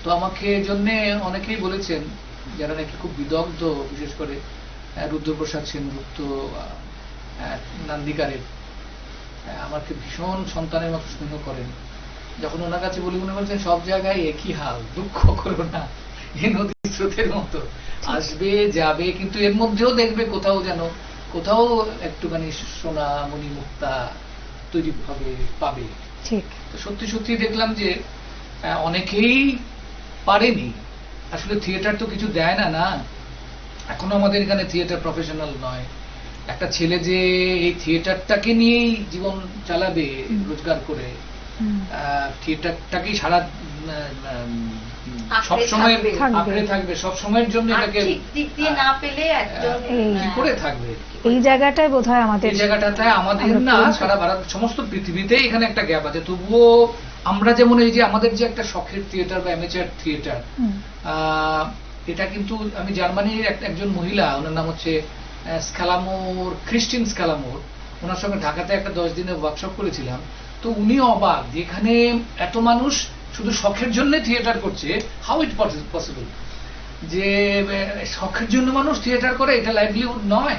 Speaker 2: তো আমাকে এই জন্য অনেকেই বলেছেন, যারা নাকি খুব বিদগ্ধ, বিশেষ করে রুদ্রপ্রসাদ সেনগুপ্ত নান্দিকারের, আমাকে ভীষণ সন্তানের মতো স্নেহ করেন। যখন ওনার কাছে বলি, উনি বলছেন সব জায়গায় একই হাল, দুঃখ করো না, এই নদীর স্রোতের মতো আসবে যাবে, কিন্তু এর মধ্যেও দেখবে কোথাও একটুখানি সোনা মণি মুক্তা তৈরি হবে, পাবে। তো সত্যি সত্যি দেখলাম যে অনেকেই পারেনি। আসলে থিয়েটার তো কিছু দেয় না, এখনো আমাদের এখানে থিয়েটার প্রফেশনাল নয়। একটা ছেলে যে এই থিয়েটারটাকে নিয়েই জীবন চালাবে রোজগার করে, থিয়েটারটাকেই সারা সবসময় আঁকড়ে থাকবে, সবসময়ের জন্য এটাকে
Speaker 3: না পেলে
Speaker 2: কি করে থাকবে?
Speaker 1: এই জায়গাটায় বোধহয় আমাদের,
Speaker 2: এই জায়গাটায় আমাদের না, সারা ভারত সমস্ত পৃথিবীতেই এখানে একটা গ্যাপ আছে। তবুও আমরা যেমন এই যে আমাদের যে একটা শখের থিয়েটার বা অ্যামেচার থিয়েটার, এটা কিন্তু আমি জার্মানির একজন মহিলা, ওনার নাম হচ্ছে স্ক্যালামোর, ক্রিস্টিন স্ক্যালামোর, ওনার সঙ্গে ঢাকাতে একটা 10 দিনের ওয়ার্কশপ করেছিলাম। তো উনি অবাক, যেখানে এত মানুষ শুধু শখের জন্য থিয়েটার করছে, হাউ ইট পসিবল যে শখের জন্য মানুষ থিয়েটার করে, এটা লাইভলিহুড নয়।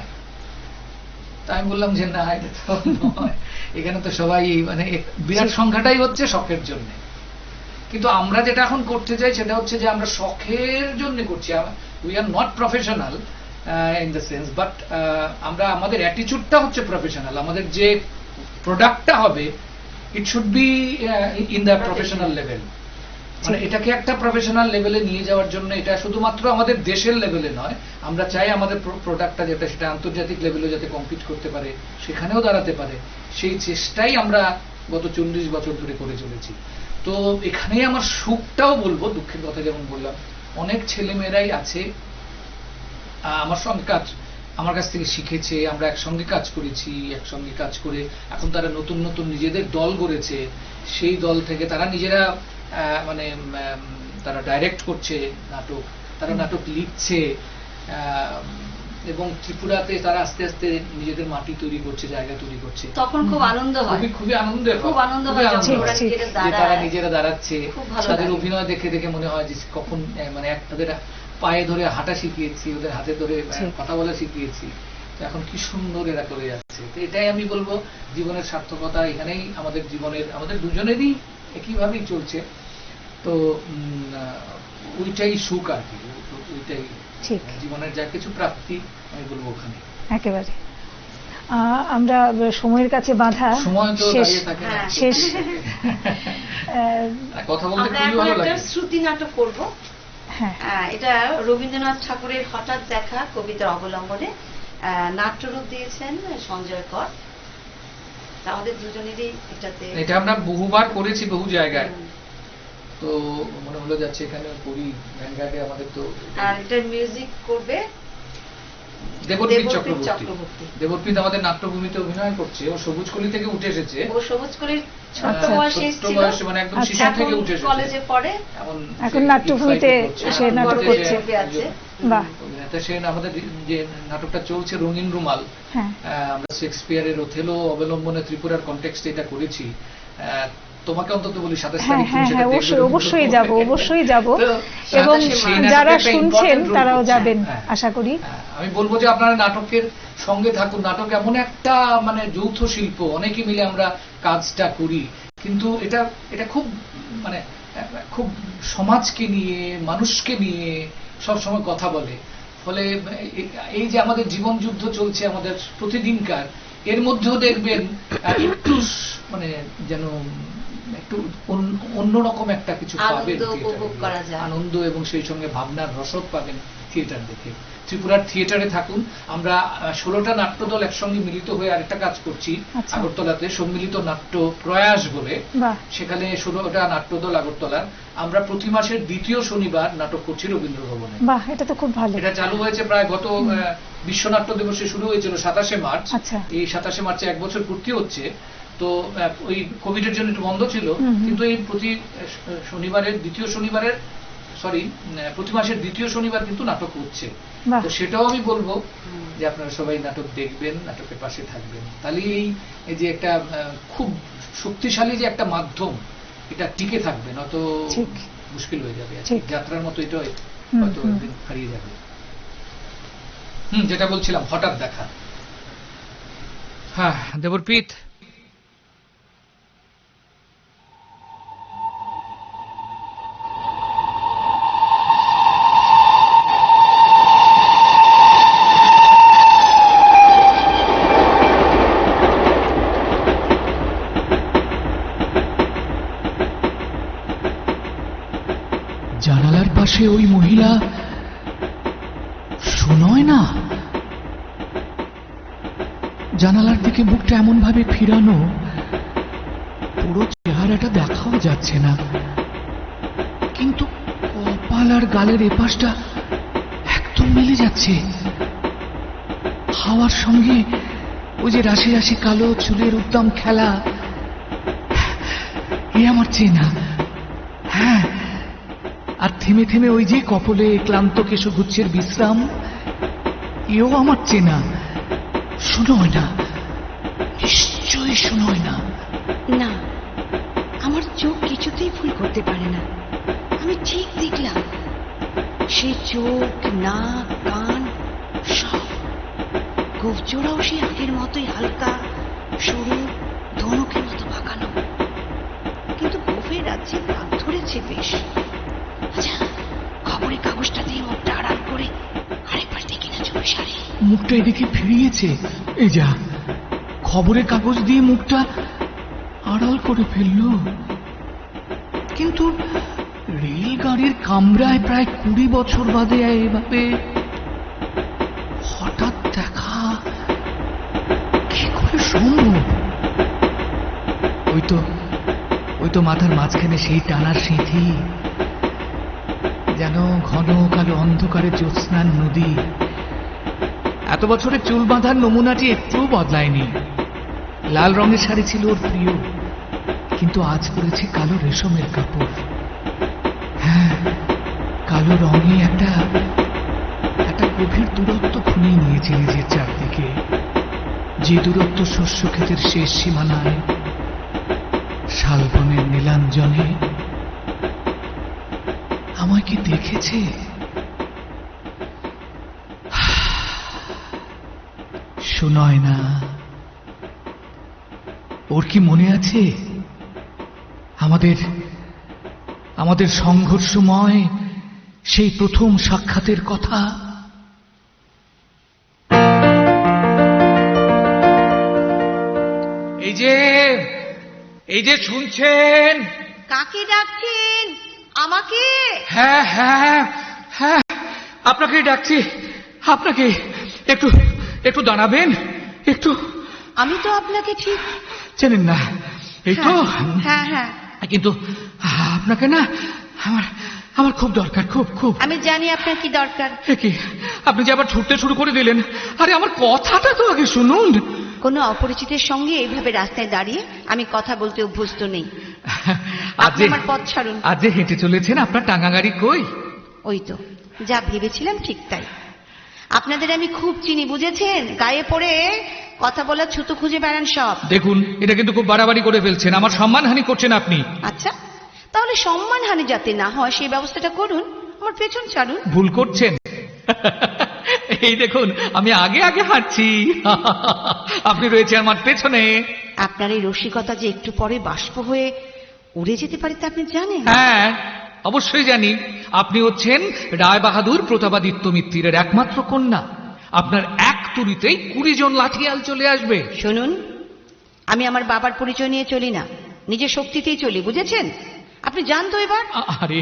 Speaker 2: তাই আমি বললাম যে না, এটা তো নয়, এখানে তো সবাই মানে বিরাট সংখ্যাটাই হচ্ছে শখের জন্য। কিন্তু আমরা যেটা এখন করতে চাই সেটা হচ্ছে যে আমরা শখের জন্য করছি, we are not professional in the sense, but আমরা আমাদের অ্যাটিটিউডটা হচ্ছে প্রফেশনাল। আমাদের যে প্রোডাক্টটা হবে, it should be in the professional level. মানে এটাকে একটা প্রফেশনাল লেভেলে নিয়ে যাওয়ার জন্য, এটা শুধুমাত্র আমাদের দেশের লেভেলে নয়, আমরা চাই আমাদের প্রোডাক্টটা যেটা, সেটা আন্তর্জাতিক লেভেলেও যাতে কম্পিট করতে পারে, সেখানেও দাঁড়াতে পারে। সেই চেষ্টাই আমরা গত 40 বছর ধরে করে চলেছি। তো এখানেই আমার সুখটাও বলবো, দুঃখের কথা যেমন বললাম, অনেক ছেলেমেয়েরাই আছে আমার সঙ্গে আমার কাছ থেকে শিখেছে, আমরা একসঙ্গে কাজ করেছি, একসঙ্গে কাজ করে এখন তারা নতুন নতুন নিজেদের দল গড়েছে। সেই দল থেকে তারা নিজেরা মানে তারা ডাইরেক্ট করছে নাটক, তারা নাটক লিখছে, এবং ত্রিপুরাতে তারা আস্তে আস্তে নিজেদের মাটি তৈরি করছে, জায়গা তৈরি করছে।
Speaker 3: তখন খুব আনন্দ হয়,
Speaker 2: খুবই আনন্দের,
Speaker 3: খুব আনন্দ হয়
Speaker 2: যে তারা নিজেরা দাঁড়াচ্ছে। তাদের অভিনয় দেখে দেখে মনে হয় যে কখন মানে তাদের পায়ে ধরে হাঁটা শিখিয়েছি, ওদের হাতে ধরে কথা বলা শিখিয়েছি, এখন কি সুন্দর এরা করে যাচ্ছে। তো এটাই আমি বলবো, জীবনের সার্থকতা এখানেই আমাদের জীবনের, আমাদের দুজনেরই একইভাবেই চলছে। তো ওইটাই সুখ আর কি, ওইটাই জীবনের যা কিছু প্রাপ্তি, আমি বলবো ওখানে।
Speaker 1: একেবারে আমরা সময়ের কাছে বাঁধা,
Speaker 2: সময় তো দাঁড়িয়ে থাকে না,
Speaker 1: শেষ
Speaker 2: কথা বলতে খুবই ভালো লাগে।
Speaker 3: শ্রুতি নাটক করবো, এটা রবীন্দ্রনাথ ঠাকুরের হঠাৎ দেখা কবিতার অবলম্বনে নাট্যরূপ দিয়েছেন সঞ্জয় কর। আমাদের দুজনেরই এটা আমরা
Speaker 2: বহুবার করেছি, বহু জায়গায়। তো মনে হলো যাচ্ছে এখানে করি, ভ্যানগার্ডে আমাদের তো।
Speaker 3: আর এটার মিউজিক করবে
Speaker 2: দেবপ্রীত
Speaker 3: দেবপ্রীত
Speaker 2: চক্রবর্তী।
Speaker 3: চক্রবর্তী।
Speaker 2: দেবপ্রীত আমাদের নাট্যভূমিতে অভিনয় করছে, ও সবুজকলি থেকে উঠে এসেছে।
Speaker 3: ও সবুজকলির ছোট্ট
Speaker 1: আচ্ছা।
Speaker 3: বয়সে
Speaker 2: ছোট্ট
Speaker 3: এসেছিল,
Speaker 2: বয়সে, মানে একদম শিশু
Speaker 1: আচ্ছা।
Speaker 2: থেকে
Speaker 3: এখন
Speaker 2: উঠে এসেছে।
Speaker 3: কলেজে পড়ে,
Speaker 1: এখন
Speaker 2: সে
Speaker 1: নাট্যভূমিতে
Speaker 2: করছে।
Speaker 1: সে নাটক
Speaker 2: আমাদের
Speaker 1: করছে।
Speaker 2: যে
Speaker 3: আছে।
Speaker 1: বাহ।
Speaker 2: অভিনেতা, সে আমাদের যে নাটকটা চলছে রঙিন রুমাল,
Speaker 1: হ্যাঁ,
Speaker 2: আমরা শেক্সপিয়ারের ওথেলো অবলম্বনে ত্রিপুরার কনটেক্সটে এটা করেছি। তোমাকে অন্তত বলি 27
Speaker 1: হ্যাঁ,
Speaker 2: তারিখ তুমি
Speaker 1: হ্যাঁ,
Speaker 2: সেটা
Speaker 1: হ্যাঁ,
Speaker 2: দেখবে
Speaker 1: অবশ্যই,
Speaker 2: রবীন্দ্র
Speaker 1: অবশ্যই
Speaker 2: ভবনে।
Speaker 1: যাব, অবশ্যই যাব।
Speaker 2: তো
Speaker 1: এবং
Speaker 2: সেই নাটকে
Speaker 1: যারা
Speaker 2: একটা
Speaker 1: শুনছেন
Speaker 2: important role
Speaker 1: তারাও
Speaker 2: করছে।
Speaker 1: যাবেন
Speaker 2: হ্যাঁ।
Speaker 1: আশা করি।
Speaker 2: আমি বলবো যে আপনারা নাটকের সঙ্গে থাকুন। নাটক এমন একটা মানে যৌথ শিল্প, অনেকে মিলে আমরা কাজটা করি, কিন্তু এটা এটা খুব মানে খুব সমাজকে নিয়ে, মানুষকে নিয়ে সব সময় কথা বলে। ফলে এই যে আমাদের জীবন যুদ্ধ চলছে আমাদের প্রতিদিনকার, এর মধ্যেও দেখবেন একটু মানে যেন একটু অন্যরকম একটা কিছু পাবেন,
Speaker 3: আনন্দ উপভোগ করা যায়।
Speaker 2: আনন্দ এবং সেই সঙ্গে ভাবনার রসদ পাবেন থিয়েটার দেখে। ত্রিপুরার থিয়েটারে থাকুন। আমরা 16টা নাট্যদল একসঙ্গে মিলিত হয়ে আরেকটা কাজ করছি
Speaker 1: আচ্ছা।
Speaker 2: আগরতলাতে, সম্মিলিত নাট্য প্রয়াস বলে।
Speaker 1: বাহ।
Speaker 2: সেখানে 16টা নাট্যদল আগরতলার। আমরা প্রতি মাসের দ্বিতীয় শনিবার নাটক করছি রবীন্দ্র ভবনে।
Speaker 1: বাহ, এটা তো খুব ভালো।
Speaker 2: এটা চালু হয়েছে প্রায় গত বিশ্ব নাট্য দিবসে শুরু হয়েছিল 27শে মার্চ।
Speaker 1: আচ্ছা।
Speaker 2: এই 27শে মার্চে 1 বছর পূর্তি হচ্ছে। তো ওই কোভিডের জন্য একটু বন্ধ ছিল, কিন্তু এই প্রতি শনিবারের দ্বিতীয় শনিবারের প্রতি মাসের দ্বিতীয় শনিবার কিন্তু নাটক হচ্ছে।
Speaker 1: বাহ।
Speaker 2: তো সেটাও আমি বলবো যে আপনারা সবাই নাটক দেখবেন, নাটকের পাশে থাকবেন। তাহলে এই যে একটা খুব শক্তিশালী যে একটা মাধ্যম, এটা টিকে থাকবে, নয়ত
Speaker 1: ঠিক।
Speaker 2: মুশকিল হয়ে যাবে।
Speaker 1: ঠিক।
Speaker 2: যাত্রার মতো এটা হয়তো একদিন হারিয়ে যাবে। যেটা বলছিলাম, হঠাৎ দেখা। হ্যাঁ, দেবপ্রীত।
Speaker 5: জানালার পাশে ওই মহিলা শোনয় না, জানালার দিকে মুখটা এমন ভাবে ফিরানো, পুরো চেহারাটা দেখাও যাচ্ছে না, কিন্তু কপাল আর গালের এপাশটা একদম মিলে যাচ্ছে। হাওয়ার সঙ্গে ওই যে রাশি রাশি কালো চুলের উদ্দাম খেলা, এ আমার চেনা। হ্যাঁ, আর থেমে থেমে ওই যে কপলে ক্লান্ত কেশগুচ্ছের বিশ্রাম, এও আমার চেনা। শুনোয় না, নিশ্চয়ই শুনোয় না।
Speaker 4: না, আমার চোখ কিছুতেই ভুল করতে পারে না। আমি ঠিক দেখলাম, সে চোখ, নাক, কান সব গোফজোড়াও সে আগের মতোই হালকা সরু ধনুকের মতো বাঁকানো, কিন্তু গোফের রাজ্যে দাগ ধরেছে বেশ। আচ্ছা, খবরের কাগজটা দিয়ে মুখটা আড়াল করে আরেকবার দেখি না চোখ সারি।
Speaker 5: মুখটা এদিকে ফিরিয়েছে, এই যা, খবরের কাগজ দিয়ে মুখটা আড়াল করে ফেলল। কিন্তু রেলগাড়ির কামরায় প্রায় 20 বছর বাদে এভাবে হঠাৎ দেখা কি করে সম্ভব? ওই তো মাথার মাঝখানে সেই টানার সিঁথি, যেন ঘন কালো অন্ধকারে জ্যোৎস্নার নদী। এত বছরের চুল বাঁধার নমুনাটি একটুও বদলায়নি। লাল রঙের শাড়ি ছিল ওর প্রিয়, কিন্তু আজ পরেছে কালো রেশমের কাপড়। হ্যাঁ, কালো রঙে একটা গভীর দূরত্ব খুনিয়ে নিয়েছে নিজের চারদিকে, যে দূরত্ব শস্য ক্ষেতের শেষ সীমানায়, শালবনের নীলাঞ্জনে। আমায় কি দেখেছে? শোনয় না, ওর কি মনে আছে আমাদের সংঘর্ষময় সেই প্রথম সাক্ষাতের কথা?
Speaker 2: এই যে শুনছেন?
Speaker 3: কাকে ডাকছেন? আমাকে?
Speaker 5: হ্যাঁ হ্যাঁ হ্যাঁ, আপনাকেই ডাকছি। আপনাকে একটু দাঁড়াবেন? একটু।
Speaker 3: আমি তো আপনাকে ঠিক
Speaker 5: চেনেন না? এই তো।
Speaker 3: হ্যাঁ হ্যাঁ,
Speaker 5: কিন্তু আপনাকে না আমার আমার খুব দরকার, খুব খুব।
Speaker 4: আমি জানি আপনার কি দরকার।
Speaker 5: কি আপনি যে আবার ছুটতে শুরু করে দিলেন? আরে আমার কথাটা তো আগে শুনুন।
Speaker 4: কোনো অপরিচিতের সঙ্গে এইভাবে রাস্তায় দাঁড়িয়ে আমি কথা বলতে অভ্যস্ত নেই। আপনি আমার পথ ছাড়ুন।
Speaker 5: আজ যে হেঁটে চলেছেন, আপনার টাঙ্গা গাড়ি কই?
Speaker 4: ওই তো, যা ভেবেছিলাম ঠিক তাই। আপনাদের আমি খুব চিনি, বুঝেছেন? গায়ে পড়ে কথা বলার ছুতো খুঁজে বেড়ান সব।
Speaker 5: দেখুন, এটা কিন্তু খুব বাড়াবাড়ি করে ফেলছেন, আমার সম্মানহানি করছেন আপনি।
Speaker 4: আচ্ছা, তাহলে সম্মানহানি যাতে না হয় সেই ব্যবস্থাটা করুন, আমার পেছন ছাড়ুন।
Speaker 5: ভুল করছেন। এই দেখুন, আমি আগে আগে হাঁটছি, আপনি রয়েছে আমার পেছনে।
Speaker 4: আপনার এই রসিকতা যে একটু পরে বাষ্প হয়ে উড়ে যেতে পারে তা আপনি জানেন?
Speaker 5: হ্যাঁ, অবশ্যই জানি। আপনি হচ্ছেন রায় বাহাদুর প্রতাপাদিত্য মিত্তিরের একমাত্র কন্যা। আপনার এক তুড়িতেই 20 জন লাঠিয়াল চলে আসবে।
Speaker 4: শুনুন, আমি আমার বাবার পরিচয় নিয়ে চলি না, নিজের শক্তিতেই চলি, বুঝেছেন? আপনি জান তো এবার।
Speaker 5: আরে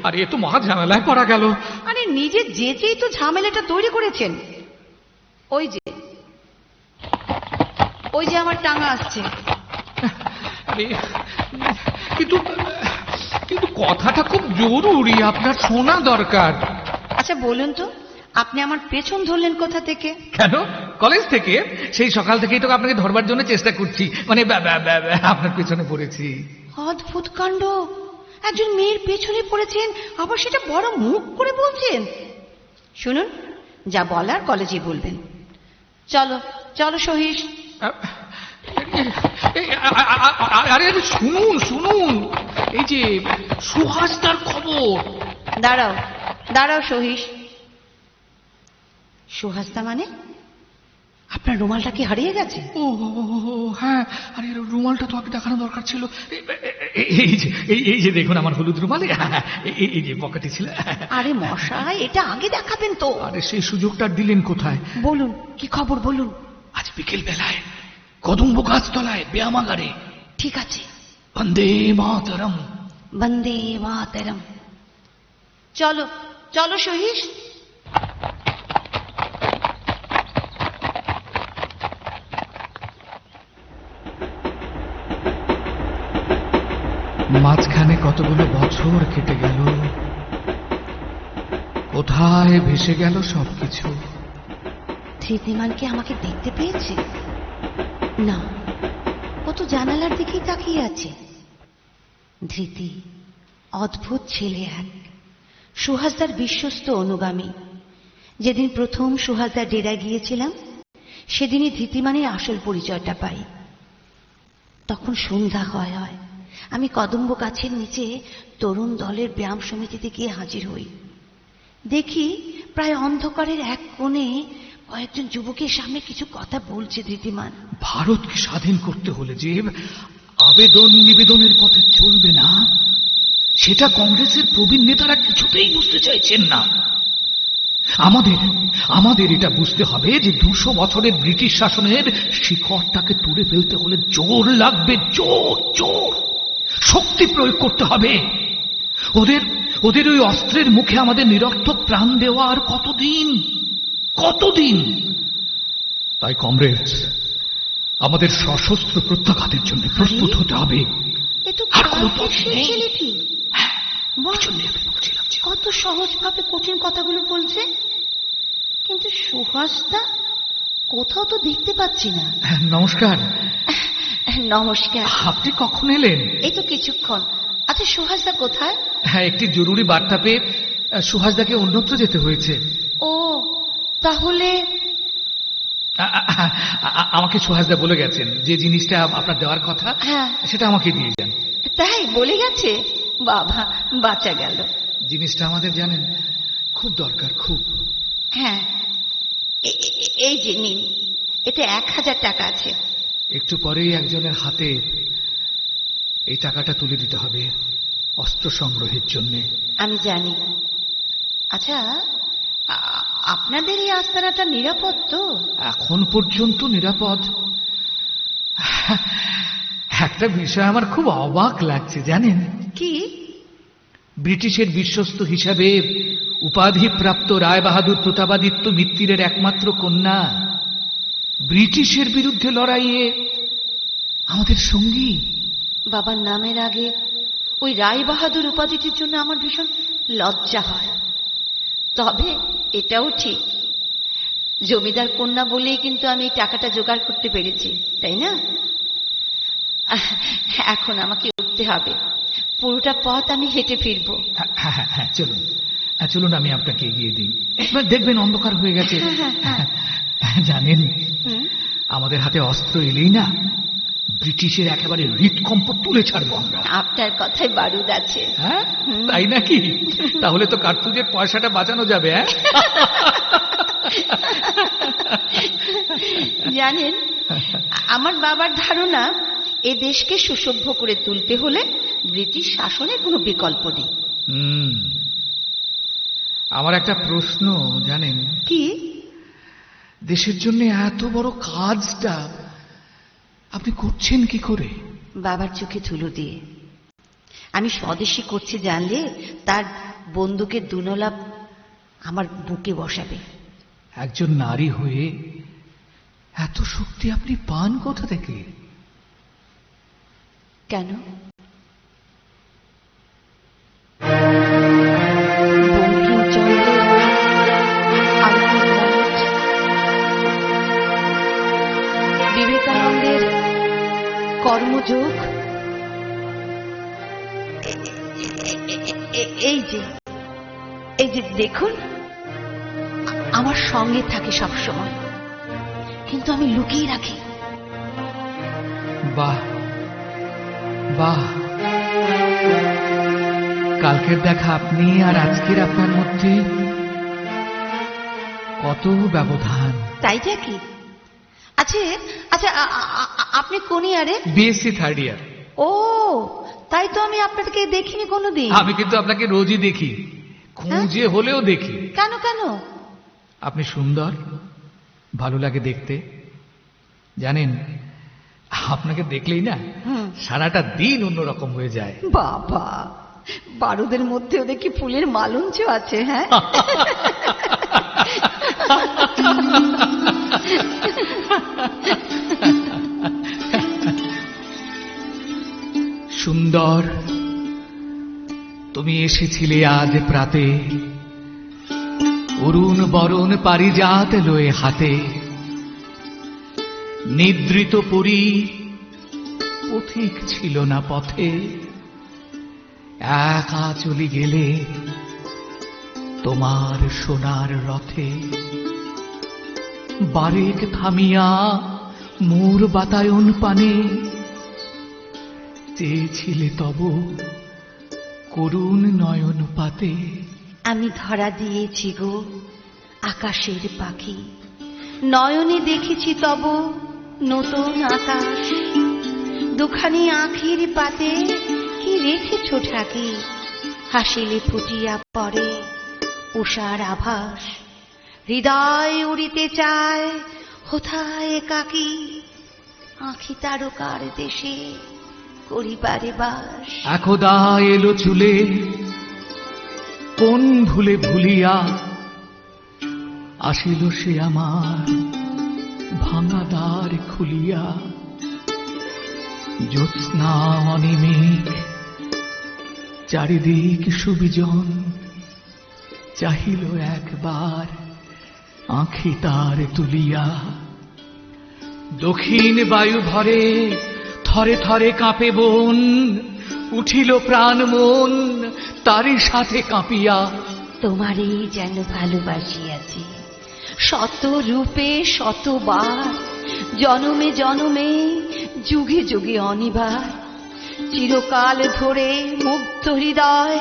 Speaker 5: আরে, এ তো মহা ঝামেলায় পড়া গেল।
Speaker 4: আরে নিজে যেচেই তো ঝামেলাটা তৈরি করেছেন। ওই যে আমার টাঙা আসছে।
Speaker 5: আরে কিন্তু কিন্তু কথাটা খুব জরুরি, আপনার শোনা দরকার।
Speaker 4: আচ্ছা বলুন তো, আপনি আমার পেছন ধরলেন কোথা থেকে?
Speaker 5: কেন? কলেজ থেকে। সেই সকাল থেকেই তো আপনাকে ধরবার জন্য চেষ্টা করছি, মানে আপনার পেছনে পড়েছি।
Speaker 4: অদ্ভুত কাণ্ড, একজন মেয়ের পেছনে পড়েছেন, আবার সেটা বড় মুখ করে বলছেন। শুনুন, যা বলার কলেজে বলবেন। চলো চলো সহিস।
Speaker 5: আরে শুনুন শুনুন, এই যে সুহাসদার খবর।
Speaker 4: দাঁড়াও দাঁড়াও সহিস। সুহাসদা মানে? আপনার রুমালটা কি হারিয়ে গেছে?
Speaker 5: ও হ্যাঁ, আরে রুমালটা তো আগে দেখানো দরকার ছিল। এই যে দেখুন আমার হলুদ রুমাল, এই যে পকেটে ছিল।
Speaker 4: আরে মশাই, এটা আগে দেখাবেন তো।
Speaker 5: আরে সেই সুযোগটা দিলেন কোথায়?
Speaker 4: বলুন, কি খবর বলুন।
Speaker 5: আজ বিকেল বেলায় কদম্ব গাছতলায় ব্যায়ামাগারে।
Speaker 4: ঠিক আছে।
Speaker 5: বন্দে মাতরম,
Speaker 4: বন্দে মাতরম। চলো চলো সহিস।
Speaker 5: মাঝখানে কতগুলো বছর কেটে গেল, কোথায় ভেসে গেল সবকিছু।
Speaker 4: ধৃতিমান কি আমাকে দেখতে পেয়েছে? না, ও তো জানালার দিকেই তাকিয়ে আছে। ধৃতি অদ্ভুত ছেলে এক, সুহাসদার বিশ্বস্ত অনুগামী। যেদিন প্রথম সুহাসদার ডেরায় গিয়েছিলাম, সেদিনই ধৃতিমানের আসল পরিচয়টা পাই। তখন সন্ধ্যা হয়। আমি কদম্ব গাছের নিচে তরুণ দলের ব্যায়াম সমিতিতে গিয়ে হাজির হই। দেখি প্রায় অন্ধকারের এক কোণে কয়েকজন যুবকের সামনে কিছু কথা বলছে ধৃতিমান।
Speaker 5: ভারতকে স্বাধীন করতে হলে যে আবেদন নিবেদনের পথে চলবে না, সেটা কংগ্রেসের প্রবীণ নেতারা কিছুতেই বুঝতে চাইছেন না। আমাদের এটা বুঝতে হবে যে 200 বছরের ব্রিটিশ শাসনের শিকড়টাকে তুলে ফেলতে হলে জোর লাগবে, জোর শক্তি প্রয়োগ করতে হবে। ওদের ওই অস্ত্রের মুখে আমাদের নিরর্থক প্রাণ দেওয়া আর কতদিন? তাই কমরেডস, আমাদের সশস্ত্র প্রত্যাঘাতের জন্য প্রস্তুত হতে হবে। আর কোনো পথ নেই।
Speaker 4: কত সহজভাবে কঠিন কথাগুলো বলছে, কিন্তু সুহাসদা কোথাও তো দেখতে পাচ্ছি না।
Speaker 5: নমস্কার।
Speaker 4: নমস্কার।
Speaker 5: আপনি কখন এলেন?
Speaker 4: এই তো কিছুক্ষণ। আচ্ছা, সুহাসদা কোথায়?
Speaker 5: হ্যাঁ, একটি জরুরি বার্তা পেয়ে সুহাসদাকে অন্যত্র যেতে হয়েছে।
Speaker 4: ও, তাহলে
Speaker 5: আমাকে সুহাসদা বলে গেছেন যে জিনিসটা আপনার দেওয়ার কথা, সেটা আমাকে দিয়ে যান।
Speaker 4: তাই বলে গেছে? বাবা, বাঁচা গেল।
Speaker 5: জিনিসটা আমাদের জানেন খুব দরকার, খুব।
Speaker 4: হ্যাঁ, এই যে নিন, এতে 1000 টাকা আছে।
Speaker 5: একটু পরেই একজনের হাতে এই টাকাটা তুলে দিতে হবে অস্ত্র সংগ্রহের জন্য।
Speaker 4: আমি জানি। আচ্ছা, আপনাদের এই আস্তানাটা নিরাপদ তো?
Speaker 5: এখন পর্যন্ত নিরাপদ। একটা বিষয় আমার খুব অবাক লাগছে, জানেন
Speaker 4: কি?
Speaker 5: ব্রিটিশের বিশ্বস্ত হিসাবে উপাধিপ্রাপ্ত রায় বাহাদুর প্রতাপাদিত্য মিত্তিরের একমাত্র কন্যা ব্রিটিশের বিরুদ্ধে লড়াইয়ে আমাদের সঙ্গী।
Speaker 4: বাবার নামের আগে ওই রায় বাহাদুর উপাধিটির জন্য আমার ভীষণ লজ্জা হয়। তবে এটাও ঠিক, জমিদার কন্যা বলেই কিন্তু আমি এই টাকাটা জোগাড় করতে পেরেছি, তাই না? এখন আমাকে উঠতে হবে, পুরোটা পথ আমি হেঁটে ফিরবো।
Speaker 5: হ্যাঁ হ্যাঁ হ্যাঁ, চলুন চলুন, আমি আপনাকে এগিয়ে দিই। দেখবেন অন্ধকার হয়ে গেছে। জানেন, আমাদের হাতে অস্ত্র এলেই না ব্রিটিশের একেবারে হৃদকম্প তুলে ছাড়বো আমরা।
Speaker 4: আপনার কথায় বারুদ আছে।
Speaker 5: হ্যাঁ, তাই নাকি? তাহলে তো কার্তুজের পয়সাটা বাঁচানো যাবে। হ্যাঁ,
Speaker 4: জানেন, আমার বাবার ধারণা এ দেশকে সুসভ্য করে তুলতে হলে ব্রিটিশ শাসনের কোনো বিকল্প নেই।
Speaker 5: আমার একটা প্রশ্ন, জানেন
Speaker 4: কি?
Speaker 5: দেশের জন্য এত বড় কাজটা আপনি করছেন কি করে?
Speaker 4: বাবার চোখে ধুলো দিয়ে। আমি স্বদেশী করছি জানলে তার বন্দুকের দুনলা আমার বুকে বসাবে।
Speaker 5: একজন নারী হয়ে এত শক্তি আপনি পান কোথা থেকে?
Speaker 4: কেন? বিবেকানন্দের কর্মযোগ, এই যে দেখুন, আমার সঙ্গে থাকে সব সময়, কিন্তু আমি লুকিয়ে রাখি।
Speaker 5: বাহ বাহ, কালকের দেখা আপনি আর আজকের আপনার মধ্যে কত ব্যবধান!
Speaker 4: তাই নাকি? আচ্ছা আচ্ছা, আপনি কোন ইয়ারে?
Speaker 5: BSc third year.
Speaker 4: ও, তাই তো আমি আপনাকে দেখিনি কোনোদিন।
Speaker 5: আমি কিন্তু আপনাকে রোজই দেখি, খুঁজে হলেও দেখি।
Speaker 4: কেন কেন?
Speaker 5: আপনি সুন্দর, ভালো লাগে দেখতে। জানেন, আপনাকে দেখলেই না সারাটা দিন অন্যরকম হয়ে যায়।
Speaker 4: বাবা, বারুদের মধ্যেও দেখি ফুলের মালঞ্চ আছে। হ্যাঁ,
Speaker 5: সুন্দর, তুমি এসেছিলে আজ প্রাতে, অরুণ বরণ পারিজাত লয়ে হাতে। নিদ্রিত পুরী পথিক ছিল না পথে, একা চলি গেলে তোমার সোনার রথে। বারেক থামিয়া মোর বাতায়ন পানে, চেয়েছিলে তব করুণ নয়ন পাতে।
Speaker 4: আমি ধরা দিয়েছি গো আকাশের পাখি, নয়নে দেখেছি তব নতুন আকাশ। দুখানি আখির পাতে কি রেখেছ ঢাকি, হাসিলে ফুটিয়া পড়ে উষার আভাস। হৃদয় উড়িতে চায় কোথায় কাকি, আঁখি তারকার দেশে করিবারে বাস।
Speaker 5: একদা এলো চুলে কোন ভুলে ভুলিয়া, আসিল সে আমার ভাঙা দ্বার খুলিয়া। জ্যোৎস্না অনিমেষ, চারিদিক সুবিজন, চাহিল একবার আঁখি তার তুলিয়া। দক্ষিণ বায়ু ভরে থরে থরে কাঁপে বন, উঠিল প্রাণ মন তারই সাথে কাঁপিয়া।
Speaker 4: তোমারই যেন ভালোবাসিয়াছি শত রূপে শতবার, জনমে জনমে যুগে যুগে অনিবার। চিরকাল ধরে মুগ্ধ হৃদয়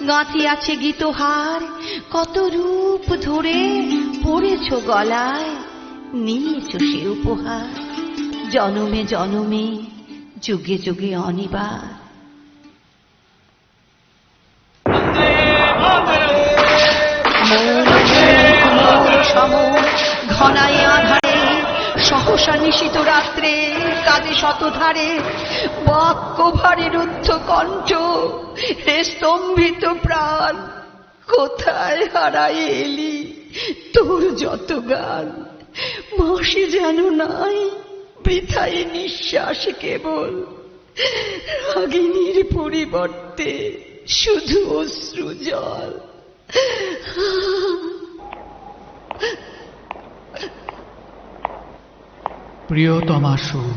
Speaker 4: গাঁথিয়াছে গীতহার, কত রূপ ধরে পড়েছ গলায়, নিয়েছ সে উপহার। জনমে জনমে যুগে যুগে অনিবার। ঘনায় আধারে সহসা নিশিত রাত্রে কাজে শতধারে, বাক্য ভারে রুদ্ধ কণ্ঠ, হে স্তম্ভিত প্রাণ, কোথায় হারায় এলি তোর যত গান। মাসে যেন নাই বৃথায় নিঃশ্বাস কেবল, রাগিনীর পরিবর্তে শুধু অশ্রু জল।
Speaker 5: প্রিয়তমা সুর,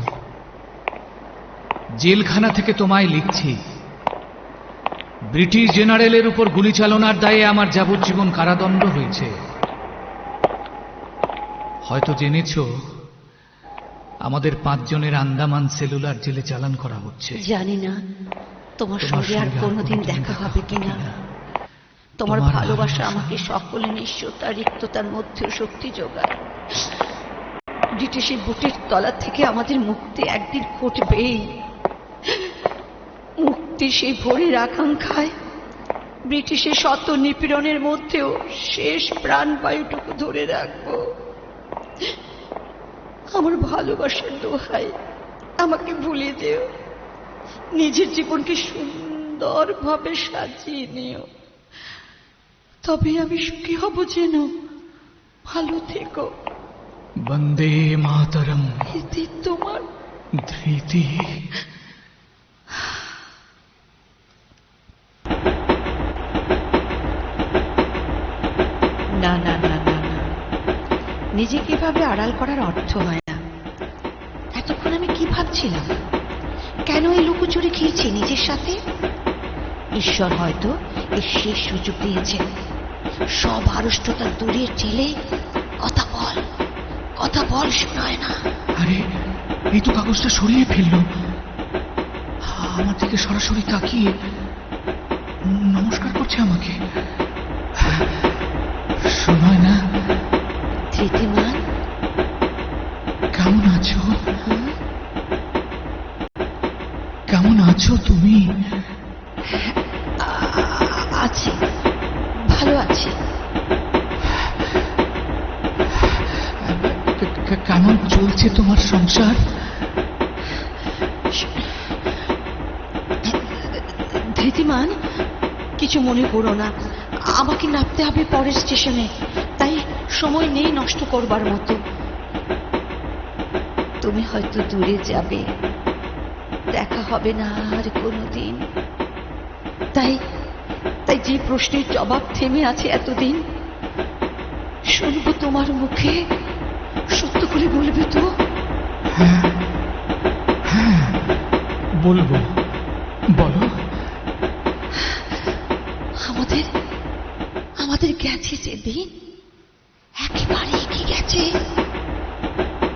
Speaker 5: জেলখানা থেকে তোমায় লিখছি। ব্রিটিশ জেনারেলের উপর গুলি চালনার দায়ে আমার যাবজ্জীবন কারাদণ্ড হয়েছে। হয়তো জেনেছ, আমাদের 5 জনের আন্দামান সেলুলার জেলে চালান করা হচ্ছে।
Speaker 4: জানি না তোমার সঙ্গে আর কোনোদিন দেখা হবে কিনা। তোমার ভালোবাসা আমাকে সকল নিঃস্বতা রিক্ততার মধ্যে শক্তি যোগায়। ব্রিটিশের বুটের তলা থেকে আমাদের মুক্তি একদিন ঘটবেই। মুক্তি সেই ভোরের আকাঙ্ক্ষায় ব্রিটিশের শত নিপীড়নের মধ্যেও শেষ প্রাণবায়ুটুকু ধরে রাখবো। আমার ভালোবাসার দোহাই, আমাকে ভুলে যেও। নিজের জীবনকে সুন্দরভাবে সাজিয়ে নিও, তবে আমি সুখী হব। যেন ভালো থেকো।
Speaker 5: বন্দে মাতরম।
Speaker 4: ধৃতি তোমার।
Speaker 5: ধৃতি।
Speaker 4: না না না না না, নিজেকে এভাবে আড়াল করার অর্থ হয় না। এতক্ষণ আমি কি ভাবছিলাম? কেন এই লুকোচুরি খেয়েছি নিজের সাথে? ঈশ্বর হয়তো এই শেষ সুযোগ দিয়েছেন। সব আড়ষ্টতা দূরে ঠেলে কথা বল, কথা বল, শোনায় না।
Speaker 5: আরে, এই তো কাগজটা সরিয়ে ফেললো। আমার দিকে সরাসরি তাকিয়ে নমস্কার করছে আমাকে। শোনায় না?
Speaker 4: ধৃতিমান,
Speaker 5: কেমন আছো? কেমন আছো তুমি?
Speaker 4: আছি, ভালো আছি।
Speaker 5: কেমন চলছে তোমার সংসার?
Speaker 4: ধৃতিমান, কিছু মনে করো না। আমাকে নামতে হবে পরের স্টেশনে, তাই সময় নেই নষ্ট করবার মতো। তুমি হয়তো দূরে যাবে, দেখা হবে না আর কোনোদিন। তাই তাই যে প্রশ্নের জবাব থেমে আছে এতদিন, শুনবো তোমার মুখে। সত্য করে বলবে তো?
Speaker 5: হ্যাঁ হ্যাঁ, বলবো। বলো।
Speaker 4: আমাদের আমাদের গেছে যেদিন, একেবারেই কি গেছে?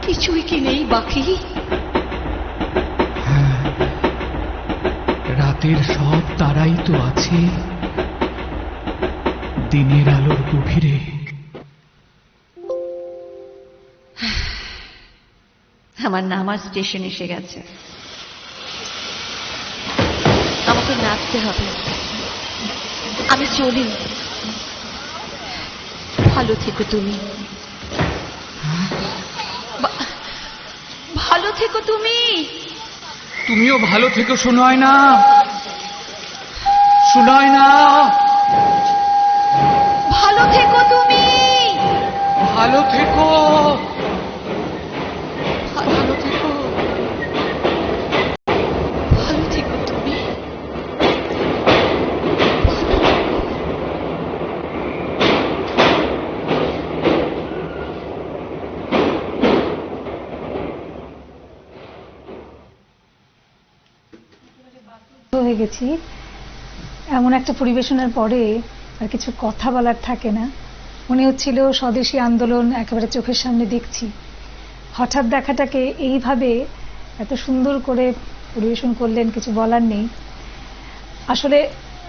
Speaker 4: কিছুই কি নেই বাকি?
Speaker 5: হ্যাঁ, রাতের সব তারাই তো আছে দিনের আলোর গভীরে।
Speaker 4: আমার নামার স্টেশন এসে গেছে। আমাকে নাচতে হবে। আমি চলি। ভালো থেকো তুমি। ভালো থেকো তুমি।
Speaker 5: তুমিও ভালো থেকো। শোনায় না? শোনায় না?
Speaker 4: ভালো থেকো তুমি।
Speaker 5: ভালো থেকো।
Speaker 4: ভালো থেকো। ভালো থেকো তুমি।
Speaker 1: হয়ে গেছি। এমন একটা পরিবেশনার পরে আর কিছু কথা বলার থাকে না। মনে হচ্ছিল স্বদেশী আন্দোলন একেবারে চোখের সামনে দেখছি। হঠাৎ দেখাটাকে এইভাবে এত সুন্দর করে পরিবেশন করলেন, কিছু বলার নেই। আসলে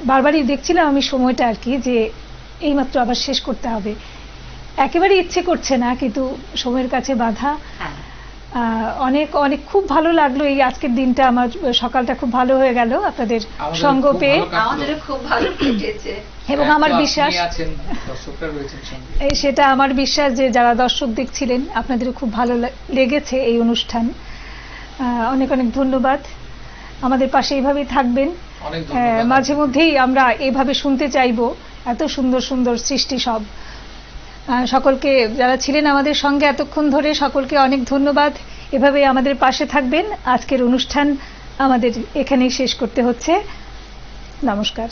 Speaker 1: বারবারই দেখছিলাম আমি সময়টা আর কি, যে এইমাত্র আবার শেষ করতে হবে। একেবারে ইচ্ছে করছে না, কিন্তু সময়ের কাছে বাধা। অনেক অনেক খুব ভালো লাগলো এই আজকের দিনটা। আমার সকালটা খুব ভালো হয়ে গেল আপনাদের সঙ্গ পেয়ে।
Speaker 4: আমাদেরও খুব ভালো কেটেছে।
Speaker 1: এবং আমার বিশ্বাস, সেটা আমার বিশ্বাস যে যারা দর্শক দেখছিলেন আপনাদেরও খুব ভালো লেগেছে এই অনুষ্ঠান। অনেক অনেক ধন্যবাদ। আমাদের পাশে এইভাবেই থাকবেন। মাঝে মধ্যেই আমরা এইভাবে শুনতে চাইবো এত সুন্দর সুন্দর সৃষ্টি সব। সকলকে যারা ছিলেন আমাদের সঙ্গে এতক্ষণ ধরে, সকলকে অনেক ধন্যবাদ। এভাবে আমাদের পাশে থাকবেন। আজকের অনুষ্ঠান আমাদের এখানেই শেষ করতে হচ্ছে। নমস্কার।